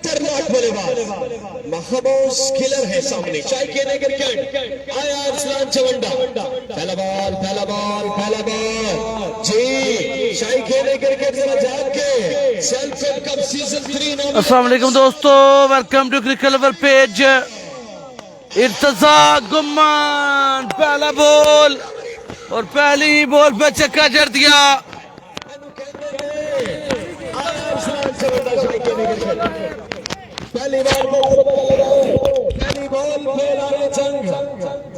खतरनाक बल्लेबाज महबूस किलर है सामने। शाही खेलने क्रिकेट आया अरसलान चवंडा। पहला बॉल जी। शाही खेलने क्रिकेट जरा जाग के सेल्फ कप सीजन 3 नाम। अस्सलाम वालेकुम दोस्तों, welcome to cricket lover page. Irtaza Gumman पहला बॉल और पहली बॉल पे चक्का जड़ दिया। पहली बॉल पे लारे जंग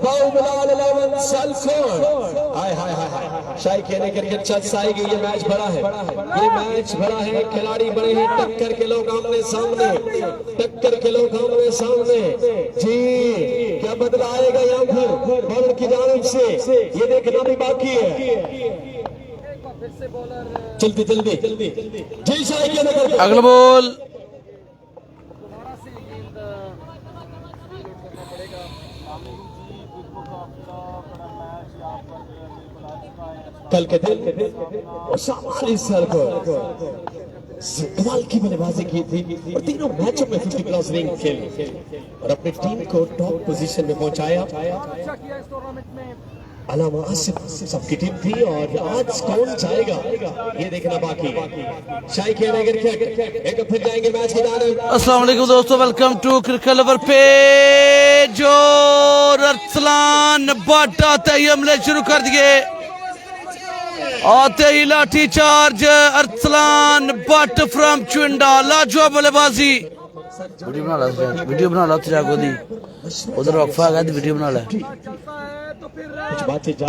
बाहुबलाल 11 सल्फर। हाय हाय हाय शाही खेलने क्रिकेट चल आएगी। ये मैच बड़ा है, ये मैच बड़ा है। खिलाड़ी बड़े हैं, टक्कर के लोग आमने सामने, टक्कर के लोग आमने सामने जी। क्या बदला आएगा यहाँ पर बॉलर की जानिब से, ये देखना भी बाकी है। जल्दी जी शाही खेलने अगला बॉल कल के दिन और सामान्य सर को कमाल की बल्लेबाजी की थी और तीनों मैचों में 50 प्लस रैंक खेली और अपनी टीम को टॉप पोजीशन में पहुंचाया। अलामा आसिफ सबकी टीम थी और आज कौन जाएगा ये देखना बाकी। शाही खेलने क्रिकेट एक फिर जाएंगे मैच की जानिब। अस्सलाम वालेकुम दोस्तों, welcome to cricket lover page. और अरसलान बट आते ही हमले शुरू कर दिए, आते ही लाठी charge Arsalan but from Chunda. लाजवाब बल्लेबाजी। वीडियो बना ला जागो दी उधर वक्फा है, वीडियो बना ला।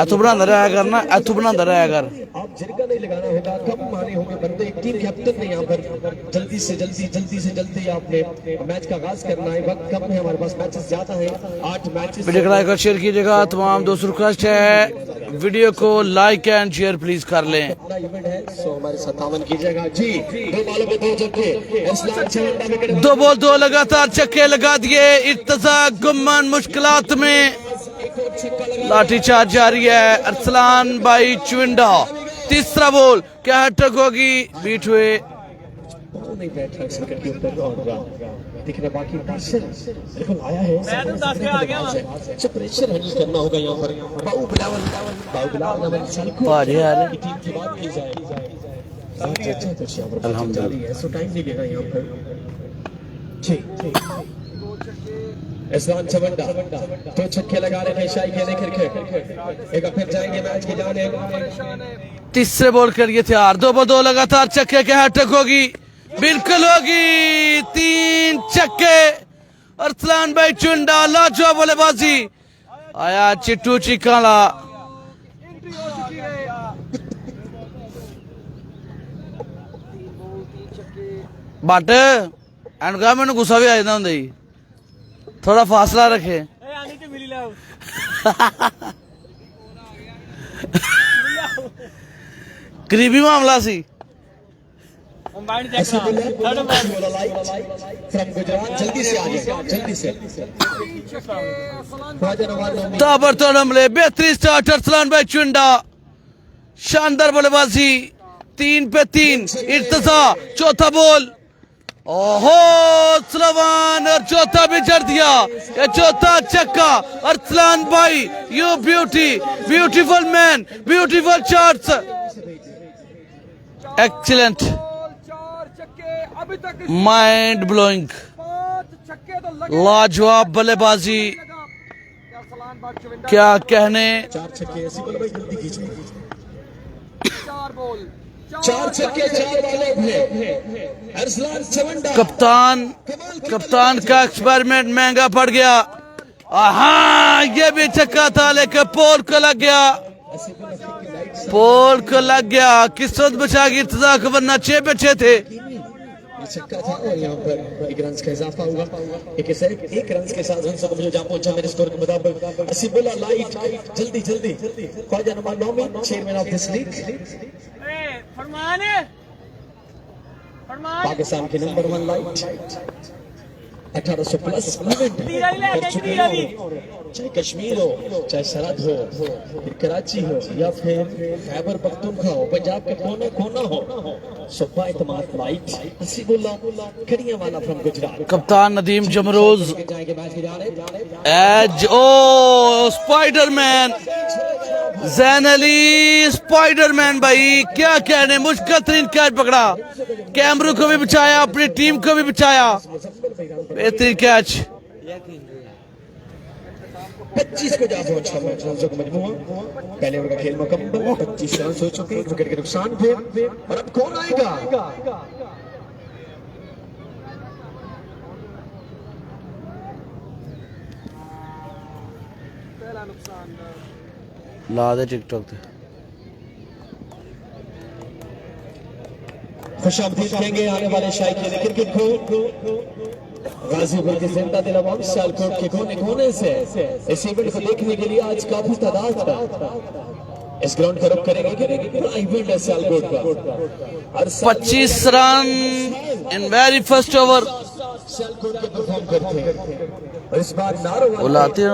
तू बना रहा करना, तू बना रहा कर। आप जिरका नहीं लगाना होगा, कम मारे होंगे बंदे। टीम कैप्टन ने यहाँ पर जल्दी से जल्दी आपने मैच का आगाज करना है। वक्त कम है हमारे पास, मैचेस ज्यादा है, 8 मैचेस। वीडियो को लाइक और शेयर कीजिएगा। तमाम दोस्तों रिक्वेस्ट है वीडियो को लाइक एंड शेयर प्लीज कर लें। इवेंट है सो हमारे 57 कीजिएगा जी। 2 बॉलों पे 2 छक्के, 2 बॉल 2 लगातार छक्के लगा दिए। इर्तजा गुम्मान मुश्किलात में, लाठी चार्ज जारी है। अरसलान भाई चुंडा तीसरा बॉल, क्या हैट्रिक होगी? बीट हुए नहीं बैठ रहा विकेट के ऊपर और दिखना बाकी। बिल्कुल आया है, अच्छा प्रेशर हैंडल करना होगा यहाँ पर। बाहुबलाल की टीम की बात की जाए अल्हम्दुलिल्लाह, सो टाइम नहीं लेगा यहाँ पर जी। अरसलान चवंडा 2 छक्के लगा रहे हैं। शाही खेलने क्रिकेट एक फिर जाएंगे मैच की जानिब। तीसरे बॉल के लिए तैयार। 2 बॉल 2 लगातार छक्के, क्या हैट्रिक होगी? बिल्कुल होगी, 3 छक्के। अरसलान भाई चुंडा लाजवाब बल्लेबाजी। आया चिट्टू चिकाला। बट एंड मैंने गुस्सा भी आ जाता होंगे, थोड़ा फासला रखे। करीबी मामला सी। जल्दी से ताबड़तोड़ हमले, बेहतरीन स्टार्ट अरसलान भाई चुंडा। शानदार बल्लेबाजी, 3 पे 3। इर्तजा चौथा बॉल, ओहो सलमान और चौथा भी जड़ दिया। ये चौथा छक्का अरसलान भाई, you beautiful man, beautiful shots, excellent, mind blowing, लाजवाब बल्लेबाजी। क्या कहने। 4 छक्के ऐसी बल्लेबाजी जल्दी खींचनी। 4 छक्के 4 बॉलों पे अरसलान चवंडा। कप्तान का एक्सपेरिमेंट महंगा पड़ गया। हाँ ये भी छक्का था लेकिन पोल को लग गया। किस्मत बचा गई इर्तजा को, वरना 6 पे 6 थे। छक्का था और यहाँ पर 1 रन का इजाफा हुआ। एक रन के साथ हम सब जहाँ पहुंचा मेरे स्कोर के मुताबिक। असीबुल्ला लाइट जल्दी ख्वाजा नंबर 9 में chairman of this league, Pakistan के नंबर 1 लाइट। 1800 प्लस इवेंट कर चुके हो, चाहे कश्मीर हो, चाहे सरहद हो, फिर कराची हो या फिर खैबर पख्तूनख्वा हो, पंजाब के कोना कोना हो, सुबह इतमाद लाइट हसीबुल्ला कड़ियावाला फ्रॉम गुजरात। कप्तान नदीम जमरोज जाएंगे मैच की जानिब। एज ओ स्पाइडरमैन जैन अली स्पाइडरमैन भाई क्या कहने, मुश्किल तरीन कैच पकड़ा, कैमरू को भी बचाया, अपनी टीम को भी बचाया, बेहतरीन कैच। 25 को जा पहुंचा मजबूर। पहले ओवर का खेल मुकम्मल, 25 रन हो चुके, विकेट के नुकसान थे। और अब कौन आएगा? ला दे टिकटॉक पे। खुशामदीद कहेंगे आने वाले शायकीन क्रिकेट को। गाजीपुर के जिंदा दिल अवाम सियालकोट के कोने कोने से इस इवेंट को देखने के लिए आज काफी तादाद था। इस ग्राउंड का रुख करेंगे, बड़ा इवेंट है सियालकोट का। 25 run in very first over. Sialkot के परफॉर्म करते हैं और इस बार नारो बुलाते हैं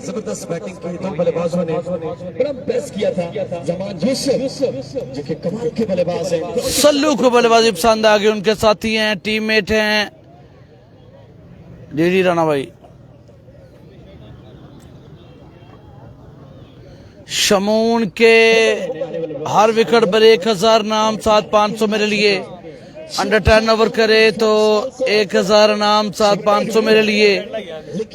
जबरदस्त बैटिंग की। दो बल्लेबाजों ने बड़ा बेस्ट किया था। जमान यूसुफ जो कि कमाल के बल्लेबाज हैं। सल्लू को बल्लेबाजी पसंद आ गई, उनके साथी हैं, टीममेट हैं डीडी राणा भाई। शमून के हर विकेट पर 1000 नाम, 7,500 मेरे लिए। अंडर 10 ओवर करे तो 1000 नाम, 7,500 मेरे लिए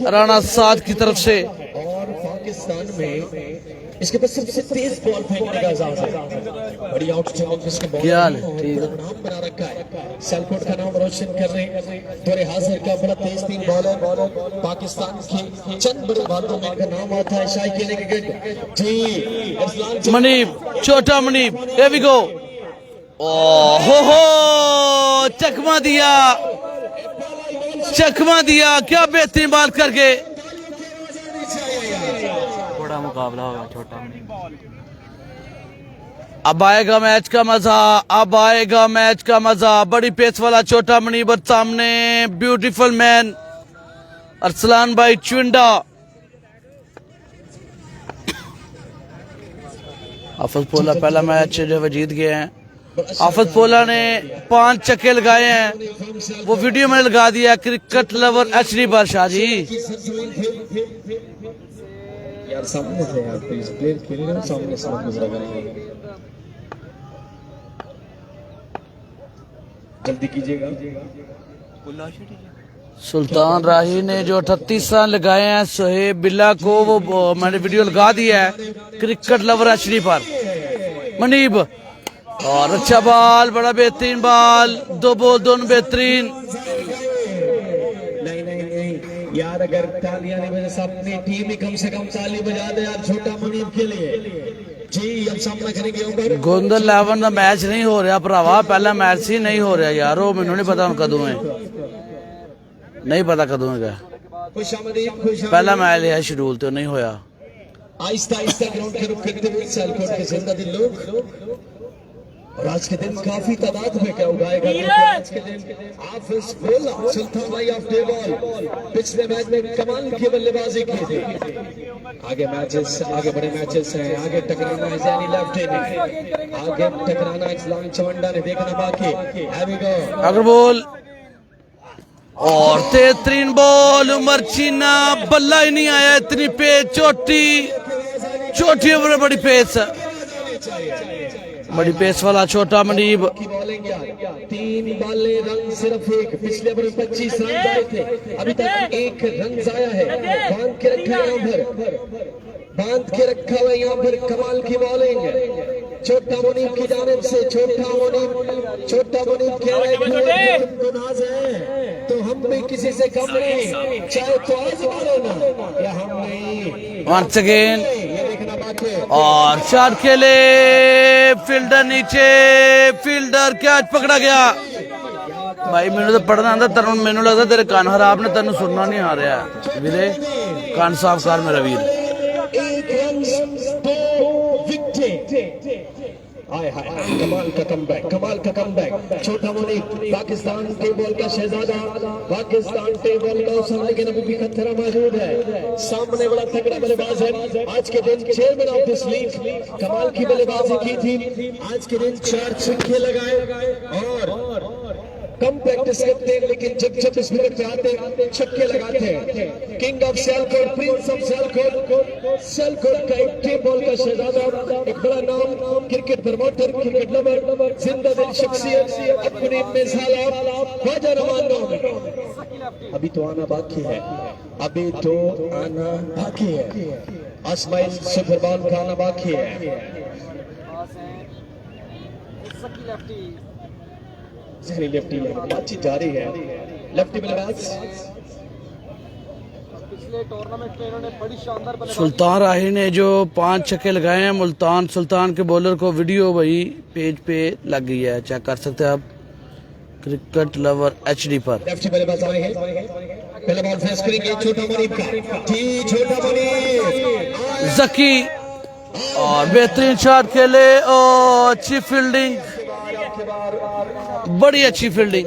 राणा 7 की तरफ से। और पाकिस्तान में इसके पास सबसे तेज बॉल फेंकने का एजाज है। बड़ी आउटस्टैंडिंग इसके बॉल क्या हाल है? ठीक है। नाम बना रखा है, सियालकोट का नाम रोशन कर रहे हैं। दौरे हाजिर का बड़ा तेज तीन बॉलर पाकिस्तान के चंद बड़े बॉलरों में इनका नाम आता है। शायकीन क्रिकेट जी अरसलान मनीब, छोटा मनीब, here we go। हो चकमा दिया, चकमा दिया, क्या बेहतरीन बात करके। बड़ा मुकाबला होगा छोटा में। अब आएगा मैच का मजा, अब आएगा मैच का मजा। बड़ी पेस वाला छोटा मनीबर सामने, ब्यूटीफुल मैन अरसलान भाई चुंडा। हाफिज पोला पहला मैच जो है जीत गए हैं। हाफिज पोला ने 5 छक्के लगाए हैं, वो वीडियो में लगा दिया। Cricket lover HD Badshah ji. यार सामने से यार प्लीज प्लेयर खेल रहे हो, सामने से मत गुजरा करेंगे, जल्दी कीजिएगा। सुल्तान राही ने जो 38 रन लगाए हैं सोहेब बिल्ला को, वो मैंने वीडियो लगा दिया है क्रिकेट लवर HD पर। मनीब और अच्छा बॉल, बड़ा बेहतरीन बॉल, 2 बॉल दोनों बेहतरीन। नहीं यार, अगर तालियां नहीं बजा अपनी टीम ही कम से कम ताली बजा दे यार छोटा मनीब के लिए जी। अब सामना करेंगे ऊपर गोंदल 11 का मैच नहीं हो रहा भरावा, पहला मैच ही नहीं हो रहा यार, वो मैनू नहीं पता हम कदों है, नहीं पता कदों है। पहला मैच है शेड्यूल तो नहीं होया। आहिस्ता आहिस्ता ग्राउंड के रुख करते हुए सियालकोट के जिंदा दिल लोग। और आज के दिन काफी तादाद में क्या उगाएगा आज के दिन हाफिज पोला सुल्तान भाई ऑफ देवाल पिछले मैच में कमाल की बल्लेबाजी की थी। आगे मैचेस, आगे बड़े मैचेस हैं, आगे टकराना है जैनी लेफ्ट ने, आगे टकराना है इस्लाम चवंडा ने, देखना बाकी। अगर बॉल और 13 बॉल उमर चीना, बल्ला ही नहीं आया, इतनी पेस, छोटी ओवर बड़ी पेस, बड़ी पेस वाला छोटा मनीब। 3 बॉले रन सिर्फ एक, पिछले ओवर 25 रन आए थे, अभी तक 1 रन आया है। बांध के रखा है यहाँ पर, बांध के रखा हुआ यहाँ पर, कमाल की बॉलिंग छोटा मुनीब की जानिब से। छोटा मुनीब कह रहे हैं तो हम भी किसी से कम नहीं, चाहे तो आज मारो ना या हम नहीं। वंस अगेन ये देखना बाकी। और शॉट खेले, फील्डर नीचे, फील्डर कैच पकड़ा गया। भाई मैंने तो पढ़ना आंदा, तरुण मैनू लगता तेरे कान खराब ने, तेन सुनना नहीं आ रहा वीरे, कान साफ कर मेरा वीर। एक रन 2 विकेट। कमाल का कमबैक छोटा मोनी पाकिस्तान के बॉल का शहजादा पाकिस्तान टेबल टॉप लेकिन अभी भी खतरा मौजूद है सामने बड़ा तगड़ा बल्लेबाज है आज के दिन चेयरमैन ऑफ दिस लीग कमाल की बल्लेबाजी की थी आज के दिन 4 छक्के लगाए और कम प्रैक्टिस करते हैं लेकिन जब इस विकेट पे आते हैं छक्के लगाते हैं king of Sialkot Prince of Sialkot का एक टेप बॉल का शहजादा एक बड़ा नाम क्रिकेट प्रमोटर क्रिकेट लवर जिंदा दिल शख्सियत अपने मिसाल ख्वाजा रमान अभी तो आना बाकी है आसमाइल सुपर बॉल का आना बाकी है लेफ्टी बातचीत जारी है लेफ्टी बल्लेबाज पिछले टूर्नामेंट में इन्होंने बड़ी शानदार बल्लेबाजी सुल्तान राही ने जो 5 छक्के लगाए हैं मुल्तान सुल्तान के बॉलर को वीडियो वही पेज पे लग गई है चेक कर सकते हैं आप क्रिकेट लवर HD पर लेफ्टी बल्लेबाज आए हैं पहले बॉल फेस करेंगे छोटा मुनीब का जी छोटा मुनीब जकी और बेहतरीन शॉट खेले और अच्छी फील्डिंग बड़ी अच्छी फील्डिंग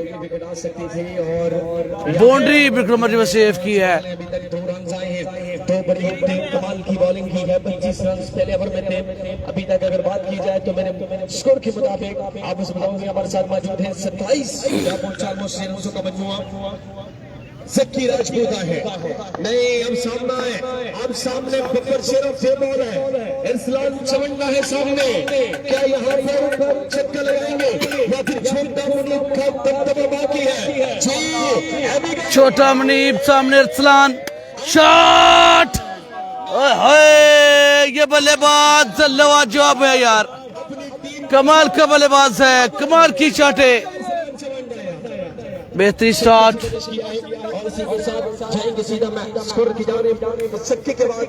बाउंड्री विक्रम ने सेव की है अभी तक 2 रन आए हैं 2 बड़ी कमाल की बॉलिंग की है 25 रन पहले ओवर में थे अभी तक अगर बात की जाए तो मेरे स्कोर के मुताबिक आप उस बताऊंगे हमारे साथ मौजूद है 27 रनों का मजमूआ जक्की राजपूत है नहीं अब सामने बब्बर शेरफ बॉल है इरसलान चवन्ना है सामने क्या यहाँ पर छक्का लगाएंगे या फिर छोटा मुनीब का दबदबा बाकी है जी छोटा मुनीब सामने इरसलान शॉट ये बल्लेबाज लाजवाब है यार कमाल का बल्लेबाज है कमाल की शॉटे बेहतरीन शॉट और इसी के साथ जाएंगे सीधा मैच स्कोर की जानिब छक्के के बाद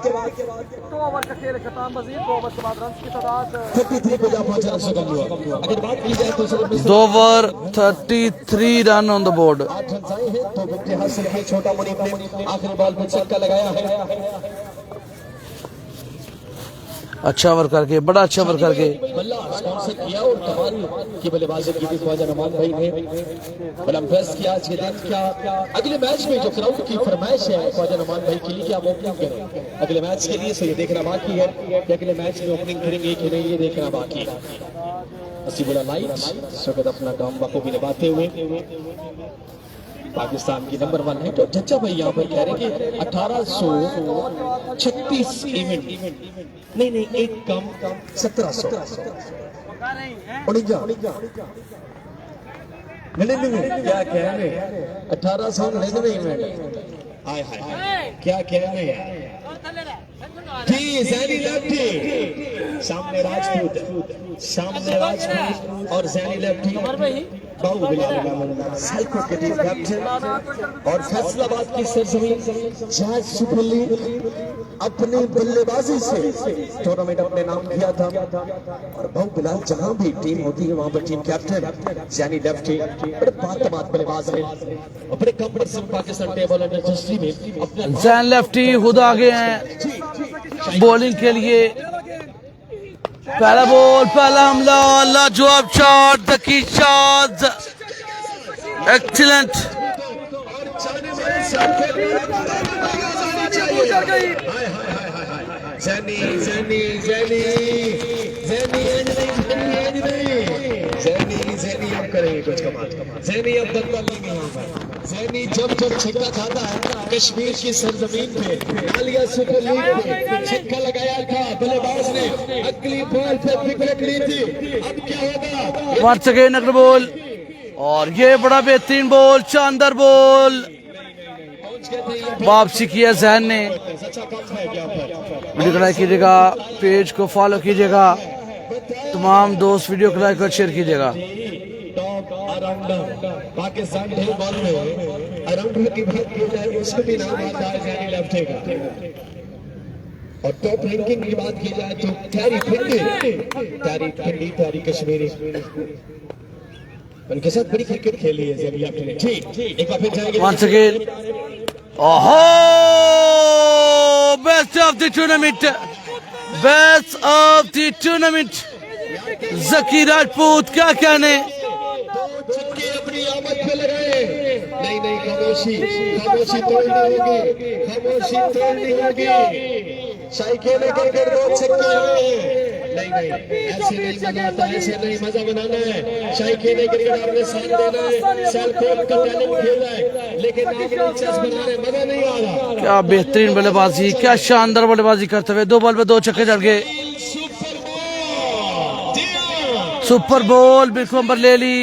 2 ओवर का खेल खत्म मजीद 2 ओवर के बाद रन की तादाद 33 पे जा पहुंचा रन हुआ अगर बात की जाए तो सिर्फ 2 over 33 run on the board 8 run आए हैं तो विकेट हासिल की छोटा मुनीब ने आखिरी बॉल पे छक्का लगाया है अच्छा ओवर करके बड़ा अच्छा ओवर करके बल्ला स्पॉन्सर किया और कमाल की बल्लेबाजी की थी ख्वाजा रमान भाई ने बड़ा इम्प्रेस किया आज के दिन क्या अगले मैच में जो क्राउड की फरमाइश है ख्वाजा रमान भाई के लिए कि आप ओपनिंग करें अगले मैच के लिए सो ये देखना बाकी है कि अगले मैच में ओपनिंग करेंगे कि नहीं ये देखना बाकी है नसीबुल्लाह लाइट स्वागत अपना काम बखूबी निभाते हुए पाकिस्तान की नंबर 1 है तो जज्जा भाई यहाँ पर कह रहे हैं कि 1836 इवेंट नहीं एक कम 1700 क्या कह रहे 1899 इवेंट आए हाय क्या कह रहे हैं जी जैनी लेफ्टी सामने राजपूत और जैनी लेफ्टी बाबू बिलाल सियालकोट के टीम कैप्टन और फैसलाबाद की सरजमीन जहाज सुपर लीग अपनी बल्लेबाजी से टूर्नामेंट अपने नाम किया था और बाबू बिलाल जहां भी टीम होती है वहां पर टीम कैप्टन जैनी लेफ्टी बड़े बात बल्लेबाज है और बड़े competition Pakistan table under history में अपने जैन लेफ्टी खुद आगे हैं बॉलिंग के लिए पहला बॉल पहला हमला लाजवाब शॉट जकी शॉट एक्सीलेंट जैनी अब करेंगे कुछ कमाल जैनी अब बदला यहाँ पर जैनी जब छक्का खाता है कश्मीर की सरजमीन पे नालिया सुपर लीग पे छक्का लगाया था बल्लेबाज ने अगली बॉल पे विकेट ली थी अब क्या होगा वंस अगेन अगला बॉल और ये बड़ा बेहतरीन बॉल शानदार बॉल वापसी किया जहन ने वीडियो को लाइक कीजिएगा पेज को फॉलो कीजिएगा तमाम दोस्त वीडियो को लाइक और शेयर कीजिएगा पाकिस्तान बॉल में अराउंडर की बात की जाए उसको भी नाम आता है जैनी लेफ्टी का और टॉप रैंकिंग की बात की जाए तो तारी कश्मीरी उनके साथ बड़ी क्रिकेट खेली है जैनी लेफ्टी ने ठीक एक बार फिर जाएंगे वंस अगेन ओहो बेस्ट ऑफ द टूर्नामेंट जकी राजपूत, क्या कहने। छक्के अपनी आमद पे लगाए। नहीं नहीं, खामोशी खामोशी तोड़नी होगी, खामोशी तोड़नी होगी। शाही खेले करके 2 छक्के आए। नहीं नहीं, ऐसे नहीं मजा आता, ऐसे नहीं मजा बनाना है। शाही खेले क्रिकेट आपने साथ देना है, सेल्फ का टैलेंट खेल रहा है, लेकिन आपने चेस बना रहे, मजा नहीं आ रहा। क्या बेहतरीन बल्लेबाजी, क्या शानदार बल्लेबाजी करते हुए 2 बॉल पे 2 छक्के जड़ गए। सुपर बॉल बिल्कुल पर ले ली।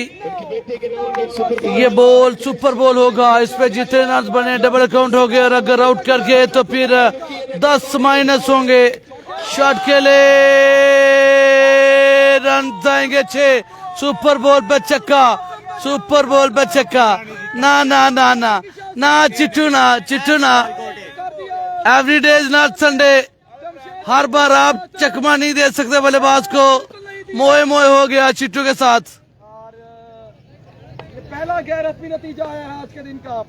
ये बॉल सुपर बॉल होगा, इस पे जितने रन बने डबल काउंट हो गए, और अगर आउट कर गए तो फिर 10 माइनस होंगे। शॉट के लिए रन जाएंगे 6। सुपर बॉल पे छक्का, सुपर बॉल पे छक्का। ना ना ना ना ना चिट्टू ना, चिट्टू ना। Every day is not Sunday. हर बार आप चकमा नहीं दे सकते बल्लेबाज को। मोए मोए हो गया चिट्टू के साथ। और ये पहला गैर रस्मी नतीजा आया है आज के दिन का।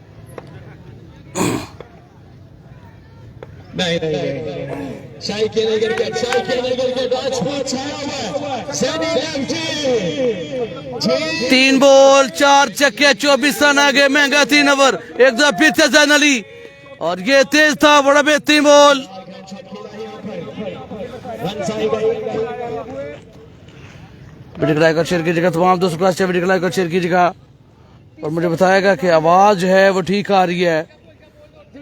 नहीं नहीं, शाही खेले क्रिकेट, शाही खेले क्रिकेट राजपूत छाया हुआ है। सैनी लेफ्टी 3 बॉल 4 छक्के 24 रन आगे, महंगा 3 ओवर। एक दो फिर से जैन अली, और ये तेज था, बड़ा बेहतरीन बॉल। वीडियो को लाइक और शेयर कीजिएगा, तमाम दोस्तों को वीडियो को लाइक और शेयर कीजिएगा, और मुझे बताएगा कि आवाज है वो ठीक आ रही है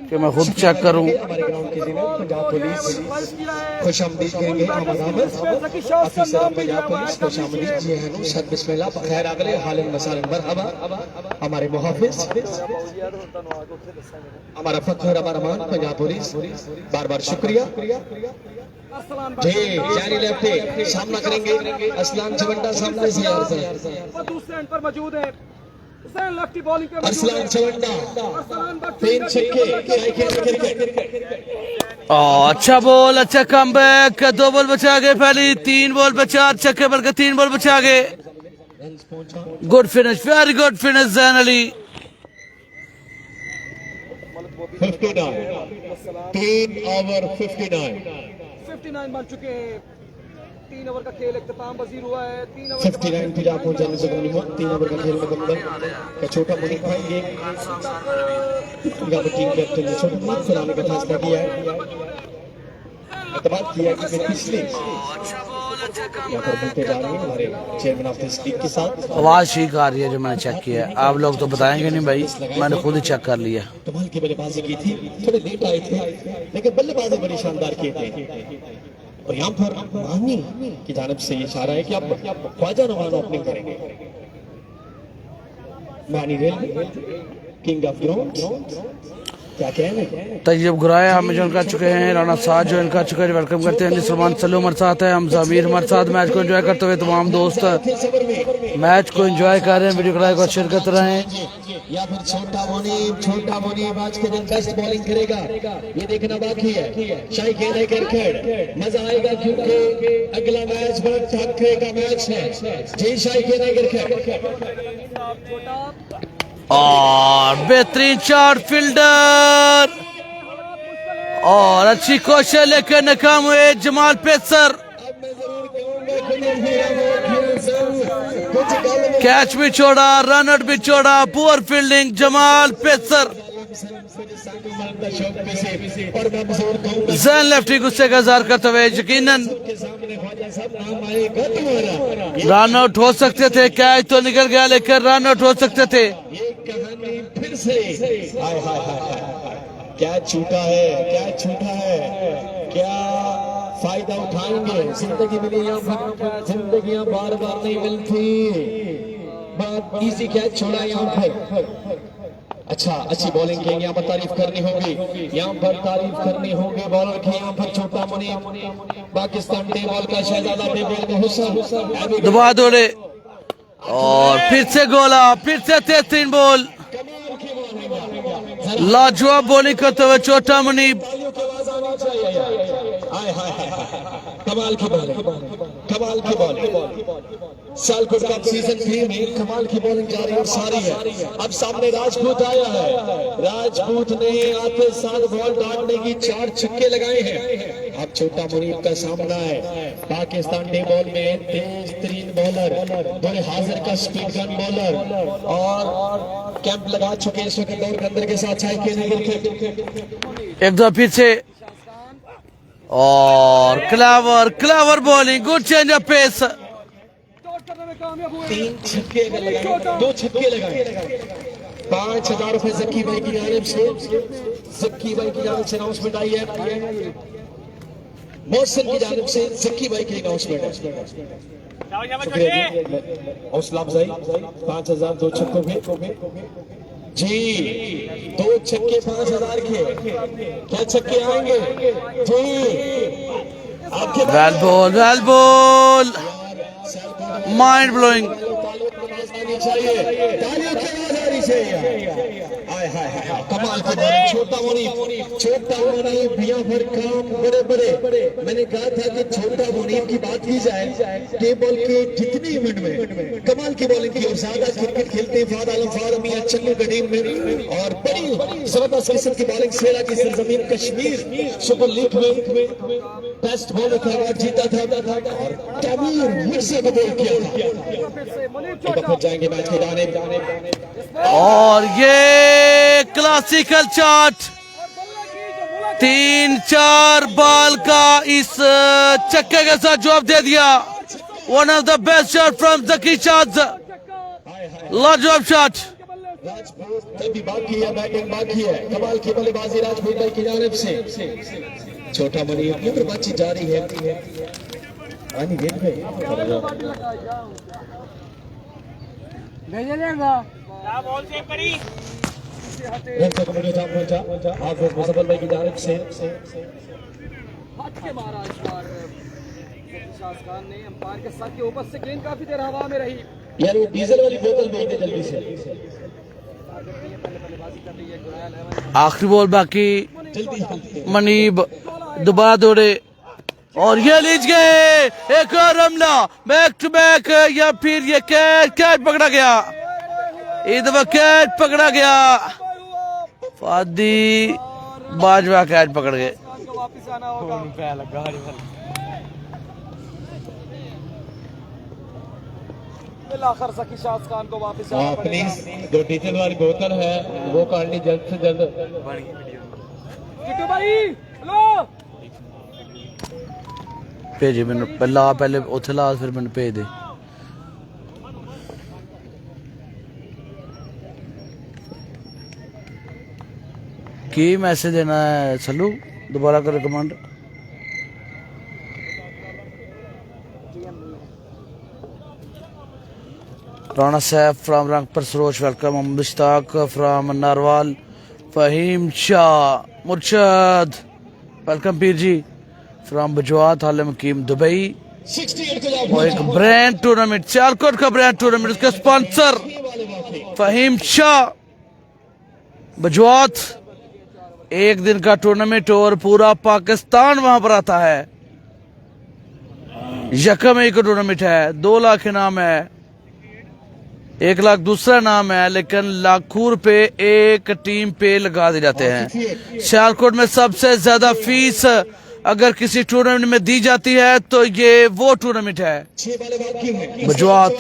कि मैं खुद चेक करूं। हमारे ग्राउंड की जिन्हें पंजाब पुलिस खुश आमदीद कहेंगे। ऑफिसर पंजाब पुलिस खुश आमदीद जी हैं। शद बिस्मिल्लाह, खैर अगले हालन मसालन मरहबा। हमारे मुहाफिज, हमारा फख्र, हमारा मान पंजाब पुलिस, बार बार शुक्रिया जी। जानी लेफ्टी सामना करेंगे असलान चवंडा, सामने से दूसरे एंड पर मौजूद है लेफ्टी बॉलिंग पे असलान चवंडा। 3 छक्के। अच्छा बॉल, अच्छा कमबैक। 2 बॉल बचा गए पहली, 3 बॉल पे 4 छक्के, बल्कि 3 बॉल बचा गए। Good finish, very good finish Jain Ali. 3 over 59 बन चुके हैं। 3 ओवर का खेल इख्तिताम पजीर हुआ है। 3 ओवर 59 की जाप पहुंचाने से 3 ओवर का खेल मुकम्मल। का छोटा मुनीफ भाई ये टीम कैप्टन ने छोटा मुनीफ खिलाने का फैसला किया है। एतमाद किया कि मैं पिछले यहाँ पर मिलते जा रहे हैं हमारे चेयरमैन ऑफ दिस लीग के साथ। आवाज ठीक आ रही है जो मैंने चेक किया है, आप लोग तो बताएंगे नहीं भाई, मैंने खुद ही चेक कर लिया। कमाल की बल्लेबाजी की थी, थोड़े लेट आए थे लेकिन बल्लेबाजी बड़ी शानदार की थी। और यहाँ पर मानी की जानिब से ये इशारा है कि आप ख्वाजा नवाज ओपनिंग करेंगे। मानी रेल किंग ऑफ ग्राउंड, क्या कहने। तैयब गुराया हमें ज्वाइन कर चुके हैं, राना साद ज्वाइन कर चुके हैं, वेलकम करते हैं। सलमान सल्लू हमारे साथ है, हम जमीर हमारे साथ। मैच को एंजॉय करते हुए तमाम दोस्त मैच को एंजॉय कर रहे हैं। वीडियो को लाइक और शेयर करते रहें। या फिर छोटा मुनीब आज के दिन बेस्ट बॉलिंग करेगा, ये देखना बाकी है। शाही खेले क्रिकेट मजा आएगा क्योंकि अगला मैच बड़ा धक्के का मैच है जी। शाही खेले क्रिकेट और बेहतरीन शॉट फील्डर, और अच्छी कोशिश लेकर नाकाम हुए जमाल पेसर। कैच भी छोड़ा, रन आउट भी छोड़ा, poor fielding Jamal pacer. Jain lefty गुस्से का इजहार करते हुए यकीनन रन आउट हो सकते थे, कैच तो निकल गया लेकिन रन आउट हो सकते थे। फिर से क्या छूटा है, क्या छूटा है, क्या फायदा उठाएंगे। जिंदगी मिली यहाँ पर, जिंदगियां बार बार नहीं मिलती। बहुत इजी कैच छोड़ा यहाँ पर। अच्छा, अच्छी बॉलिंग की, यहाँ पर तारीफ करनी होगी, यहाँ पर तारीफ करनी होगी बॉलर की। यहाँ पर छोटा मुनीब पाकिस्तान डे बॉल का शहजादा, डे बॉल का हुस्न दबा दौड़े, और फिर से गोला, फिर से 3 बॉल। लाजवाब बॉलिंग करते हुए छोटा मुनीब। कमाल की बॉलिंग, कमाल की बॉलिंग। सालकोट कप सीजन 3 में कमाल की बॉलिंग जारी और सारी है। अब सामने राजपूत आया है, राजपूत ने आते साथ बॉल डालने की 4 छक्के लगाए हैं। अब छोटा मुनीब का सामना है। पाकिस्तान डे बॉल में तेज तरीन बॉलर, बड़े हाजिर का स्पीड गन बॉलर और कैंप लगा चुके इस वक्त दौर के अंदर के साथ शाही खेल एक दो पीछे और clever bowling, good change of pace. Dot करने में कामयाब हुए। 3 छक्के अगर लगाए, 2 छक्के लगाए। 5,000 रुपए जक्की भाई की जानिब से, जक्की भाई की जानिब से अनाउंसमेंट आई है। मोहसिन की जानिब से जक्की भाई की अनाउंसमेंट है। हौसला अफजाई 5,000 2 छक्कों पे जी, 2 छक्के 5,000 के, क्या छक्के आएंगे जी? आपके वेल बॉल, माइंड ब्लोइंग। तालियों की आवाज आनी चाहिए। कमाल की बॉलिंग, छोटा मुनीब यहाँ पर काम बड़े। मैंने कहा था कि छोटा मुनीब की बात की जाए टेबल के जितने इवेंट में कमाल की बॉलिंग की, और ज्यादा क्रिकेट खेलते हैं फाद आलम फाद मियां चन्नू के टीम में, और बड़ी जबरदस्त किस्म की बॉलिंग सेरा की सरजमीन कश्मीर सुपर लीग में बेस्ट बॉलर का अवार्ड जीता था और तमीर मिर्जा को बॉल किया था। फिर से मुनीब एक बार छोटा। फिर जाएंगे मैच के दाने और ये क्लासिकल शॉट, और बल्ला की जो मुला 3-4 बॉल का इस छक्के के साथ जवाब दे दिया। One of the best shot from Zaki shots, लाजवाब शॉट। राजपूत अभी बाकी है, बैटिंग बाकी है। कमाल की बल्लेबाजी राजपूत भाई की जानिब से। छोटा मुनीब ये बातचीत जारी है। आनी गेंद पे आप मुसब्बल भाई की जानिब से हाथ के मारा इस बार शाह खान ने अंपायर के सर के ऊपर से। गेंद काफी देर हवा में रही। यार वो डीजल वाली बोतल भेज दे जल्दी से, बल्लेबाजी कर रही है गुरायल अहमद। आखिरी बॉल बाकी, जल्दी। मनीब दोबारा दौड़े और ये लीज गए। एक और हमला बैक टू बैक, या फिर ये कैच पकड़ा गया। इस दफा कैच पकड़ा गया, फादी बाजवा कैच पकड़ गए। को वापस आना होगा। आखिर जकी शाह खान को वापस आना अपनी पड़ेगा। जो डीजल वाली बोतल है वो काटनी जल्द से जल्द। किट्टू भाई हेलो। भेजे मैंने पहले उथे ला, फिर मैंने भेज दे। की मैसेज देना है सल्लू, दोबारा कर command. Rana Saif from Rangpur Saroj welcome. Mohammad Ishtaq from Narwal. Faheem Shah Murshad welcome Pir ji from बजवात। Halim Hakim Dubai. 68 को जाओ। और एक ब्रांड टूर्नामेंट, सियालकोट का ब्रांड टूर्नामेंट, उसका स्पॉन्सर फहीम शाह बजवात। एक दिन का टूर्नामेंट और पूरा पाकिस्तान वहां पर आता है। यकम एक टूर्नामेंट है, 2 लाख इनाम है, 1 लाख दूसरा नाम है, लेकिन लाखों रुपए एक टीम पे लगा दिए जाते हैं। सियालकोट में सबसे ज्यादा फीस अगर किसी टूर्नामेंट में दी जाती है तो ये वो टूर्नामेंट है 6 बालें बाकी हैं। बजवात।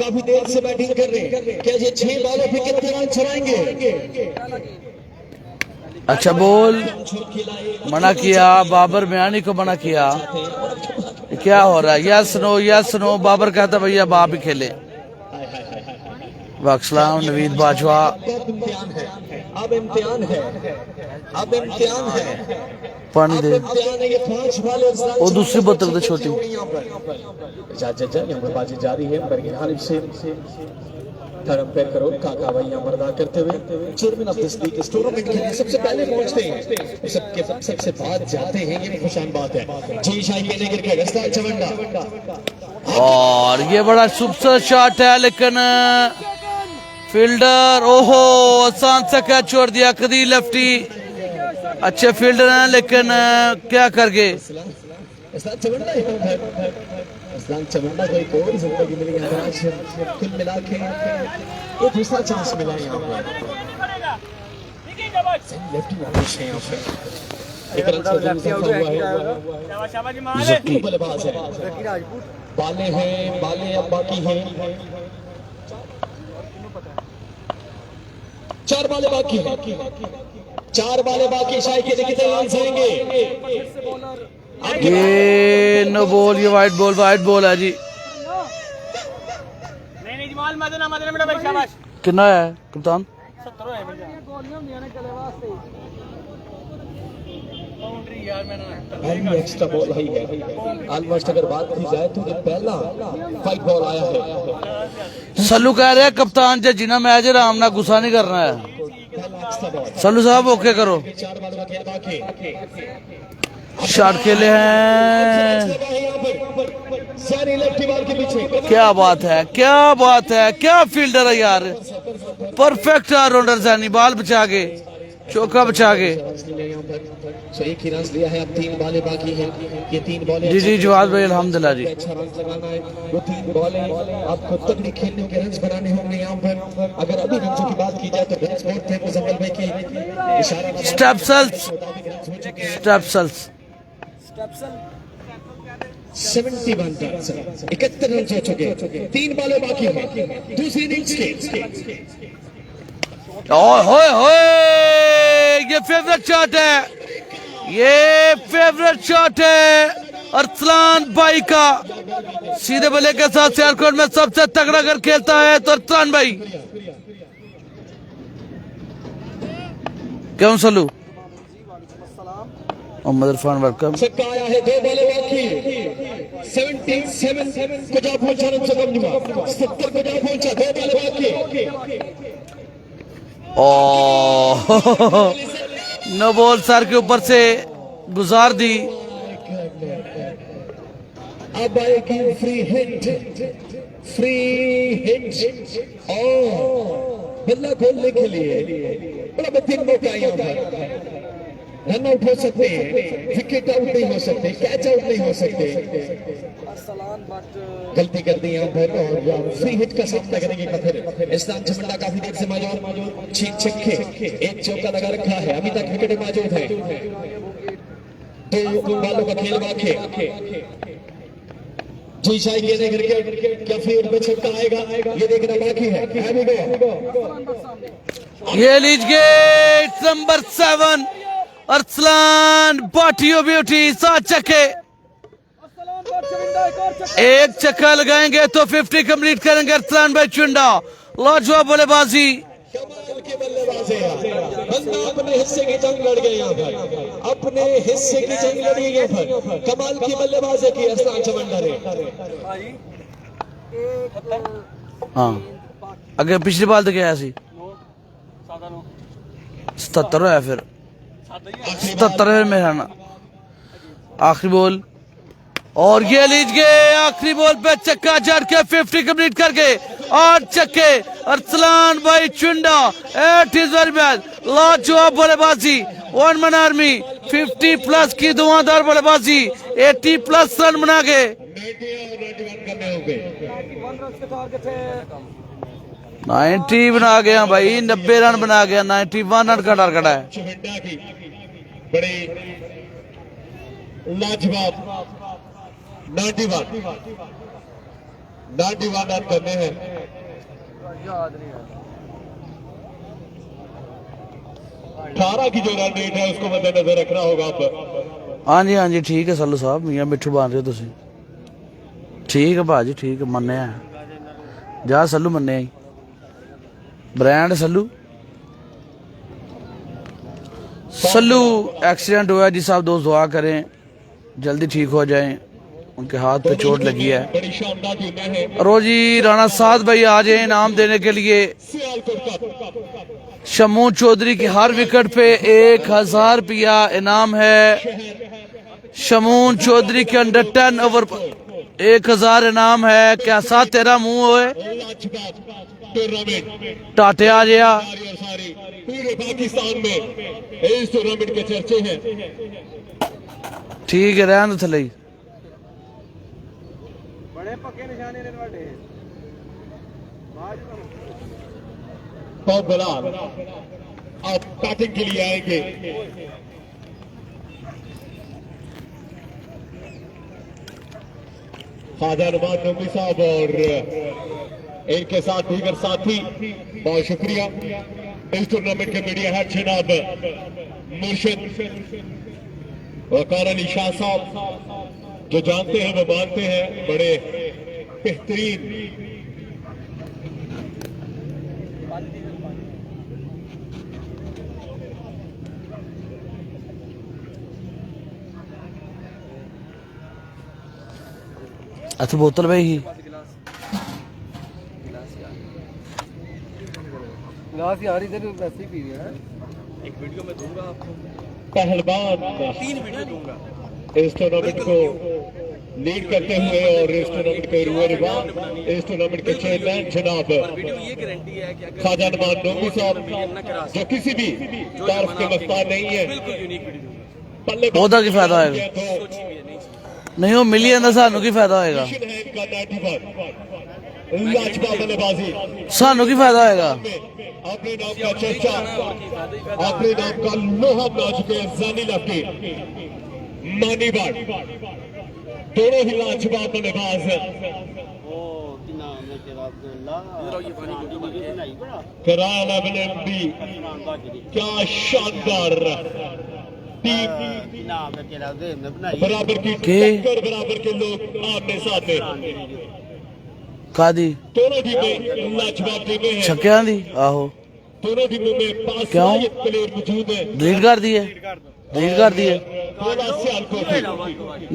काफी देर से बैटिंग कर रहे हैं। क्या ये 6 बालों पे कितने रन छुड़ाएंगे? अच्छा बोल मना किया, बाबर मियानी को मना किया। क्या हो रहा है? यस नो बाबर कहता भैया बाप ही खेले। वाकसलाम नवीद बाजवा। अब इम्तिहान है। पानी दे। इम्तिहान है ये 5 बालें वो दूसरी बोतल तो छोटी। यहाँ पर बाजी जारी है। बरगिहानिब से थर्ड अंपायर करो काका भाई यहाँ मर्दा करते हुए चेयरमैन ऑफ दिस लीग इस टूर्नामेंट के लिए सबसे पहले पहुंचते हैं, सबसे बाद जाते हैं। ये भी खुशान बात है। जी शाही के लेकर के रस्ता चवंडा और ये बड़ा सुपर शॉट है, लेकिन फील्डर ओहो आसान सा कैच छोड़ दिया। कदी लेफ्टी अच्छे फील्डर हैं, लेकिन क्या कर गए। इस्लाम चवंडा को एक और जिंदगी मिली है। आज कुल मिला के एक दूसरा चांस मिला यहाँ पर। लेफ्टी बालिश है यहाँ पर। एक रन से दूर हुआ है। जकी बल्लेबाज है, बाले हैं, बाले अब बाकी हैं, 4 बाले बाकी हैं, 4 बाले बाकी। शायद के कितने रन आएंगे? ये नो बॉल, ये वाइट बॉल है जी। कितना है कप्तान? एक्स्ट्रा बॉल ही है ऑलमोस्ट। अगर बात की जाए तो ये पहला 5 बॉल आया है। सल्लू कह रहे हैं कप्तान जी जिन्ना मैच आराम ना गुस्सा नहीं करना है। सल्लू साहब ओके करो। 4 बालों का खेल बाकी। शॉट खेले हैं, सारी लेफ्टी बॉल के पीछे। क्या बात है, क्या बात है, क्या फील्डर है यार, परफेक्ट ऑलराउंडर सैनी, बॉल बचा के, चौका बचा के। तो एक ही रन लिया है, अब 3 बॉलें बाकी हैं। ये 3 बॉलें जी जी जवाब भाई अल्हम्दुलिल्लाह जी। अच्छा रन लगाना है, वो 3 बॉलें आपको तगड़ी खेलने के रन बनाने होंगे यहाँ पर। अगर अभी रनों की बात की जाए तो रन बहुत थे मुजम्मिल भाई की इशारा स्टेप्सल्स 71 रन, 71 रन हो चुके, 3 बॉलें बाकी हैं दूसरी इनिंग्स के। ओए होए, ये फेवरेट शॉट है, ये फेवरेट शॉट है अरसलान भाई का। सीधे बल्ले के साथ सियालकोट में सबसे तगड़ा अगर खेलता है तो अरसलान भाई। क्यों सलू? मोहम्मद इरफान वेलकम। छक्का आया है, 2 बॉलें बाकी, 77 को जा पहुंचा रन से कम हुआ, 70 को जा पहुंचा, 2 बॉलें बाकी। नो बॉल सर के ऊपर से गुजार दी। अब आएगी फ्री हिट और बल्ला खोलने के लिए बड़ा बेहतरीन मौका है यहाँ पर। रन आउट हो सकते हैं, विकेट आउट नहीं हो सकते, कैच आउट नहीं हो सकते। गलती कर दी यहाँ पर और फ्री हिट का सामना करेंगे फिर। इस्लाम चमंडा काफी देर से मौजूद, छक्के, एक चौका लगा रखा है, अभी तक विकेट मौजूद है। 2 बालों का खेल बाकी। जी शायद ये क्रिकेट क्या फ्री हिट में छक्का आएगा, ये देखना बाकी है। ये लीजिए नंबर 7 अरसलान बाटियो ब्यूटी, 7 छक्के, एक छक्का लगाएंगे तो 50 कंप्लीट करेंगे अरसलान भाई चुंडा। लाजवाब बल्लेबाजी, कमाल की बल्लेबाजी, बंदा अपने हिस्से की जंग लड़ गए यहाँ पर, अपने हिस्से की जंग लड़ी यहाँ पर। कमाल की बल्लेबाजी की अरसलान चमंडा ने। हाँ अगे पिछली बाल तो क्या सी 77 है, फिर 77 है मेरा ना आखिरी बॉल। और ये लीजिए आखिरी बॉल पे छक्का जड़ के 50 कंप्लीट करके 8 छक्के अरसलान भाई Chunda. It is very bad, लाजवाब बल्लेबाजी, 1 मैन आर्मी, 50 प्लस की धुआंधार बल्लेबाजी, 80 प्लस रन बना के 90 बना गया भाई, 90 रन बना गया, 91 रन का टारगेट है। बड़े लाजवाब 91 रन करने हैं। 18 की जो रन रेट है उसको मद्देनजर रखना होगा अब। हाँ जी ठीक है सल्लू साहब, मियाँ मिठू बन रहे हो तुसी, ठीक है भाजी, ठीक है मन्ने जा सल्लू, मन्ने ब्रांड सल्लू। सल्लू एक्सीडेंट हुआ जी साहब, दोस्त दुआ करें जल्दी ठीक हो जाएं, उनके हाथ पे चोट लगी है। रोजी राणा साथ भाई आ जाए इनाम देने के लिए। शमून चौधरी की हर विकेट पे 1000 रुपया इनाम है। शमून चौधरी के अंडर 10 ओवर 1000 इनाम है। कैसा तेरा मुंह होए टाटे आ गया। पूरे पाकिस्तान में इस टूर्नामेंट के चर्चे हैं। ठीक है रहने थले बहुत बड़ा आप बैटिंग के लिए आएंगे। ख्वाजा नुमान नूमी साहब और इनके साथ दीगर साथी, बहुत शुक्रिया। इस टूर्नामेंट के मीडिया हेड जनाब मुर्शिद वकार अली शाह साहब, जो जानते हैं वो मानते हैं, बड़े बेहतरीन अच्छा बोतल भाई ही गिलास यार इधर वैसे ही पी रहे हैं। पहलवान 3 वीडियो दूंगा। इस टूर्नामेंट को लीड करते हुए और इस टूर्नामेंट के रूए रिवान, इस टूर्नामेंट के चेयरमैन जनाब वीडियो ये गारंटी है कि अगर ख्वाजा नुमान नूमी साहब, न करा जो किसी भी तारफ के मख्तार नहीं है, बिल्कुल यूनिक वीडियो दूंगा। पल्ले ਉਹਦਾ ਕੀ ਫਾਇਦਾ ਹੋਏਗਾ? तो नहीं वो मिली ਜਾਂਦਾ ਸਾਨੂੰ ਕੀ ਫਾਇਦਾ ਹੋਏਗਾ? मिशन है इनका 91 लाजवाब बल्लेबाजी, ਸਾਨੂੰ ਕੀ ਫਾਇਦਾ होएगा? अपने नाम का चर्चा, अपने नाम का लोहा बना चुके हैं जानी लफ्टी मानी बाट, दोनों ही लाजवाब बल्लेबाज कराया लेवल एमडी, क्या शानदार बराबर की टक्कर, बराबर के लोग आमने सामने, ਕਾਦੀ दोनों टीमें लाजवाब टीमें हैं, ਛੱਕਿਆਂ ਦੀ ਆਹੋ दोनों टीमों में 5 क्यों? प्लेयर मौजूद है। ਡਿਲੀਟ ਕਰ ਦਈਏ ਡਿਲੀਟ कर दिए थोड़ा सियालकोट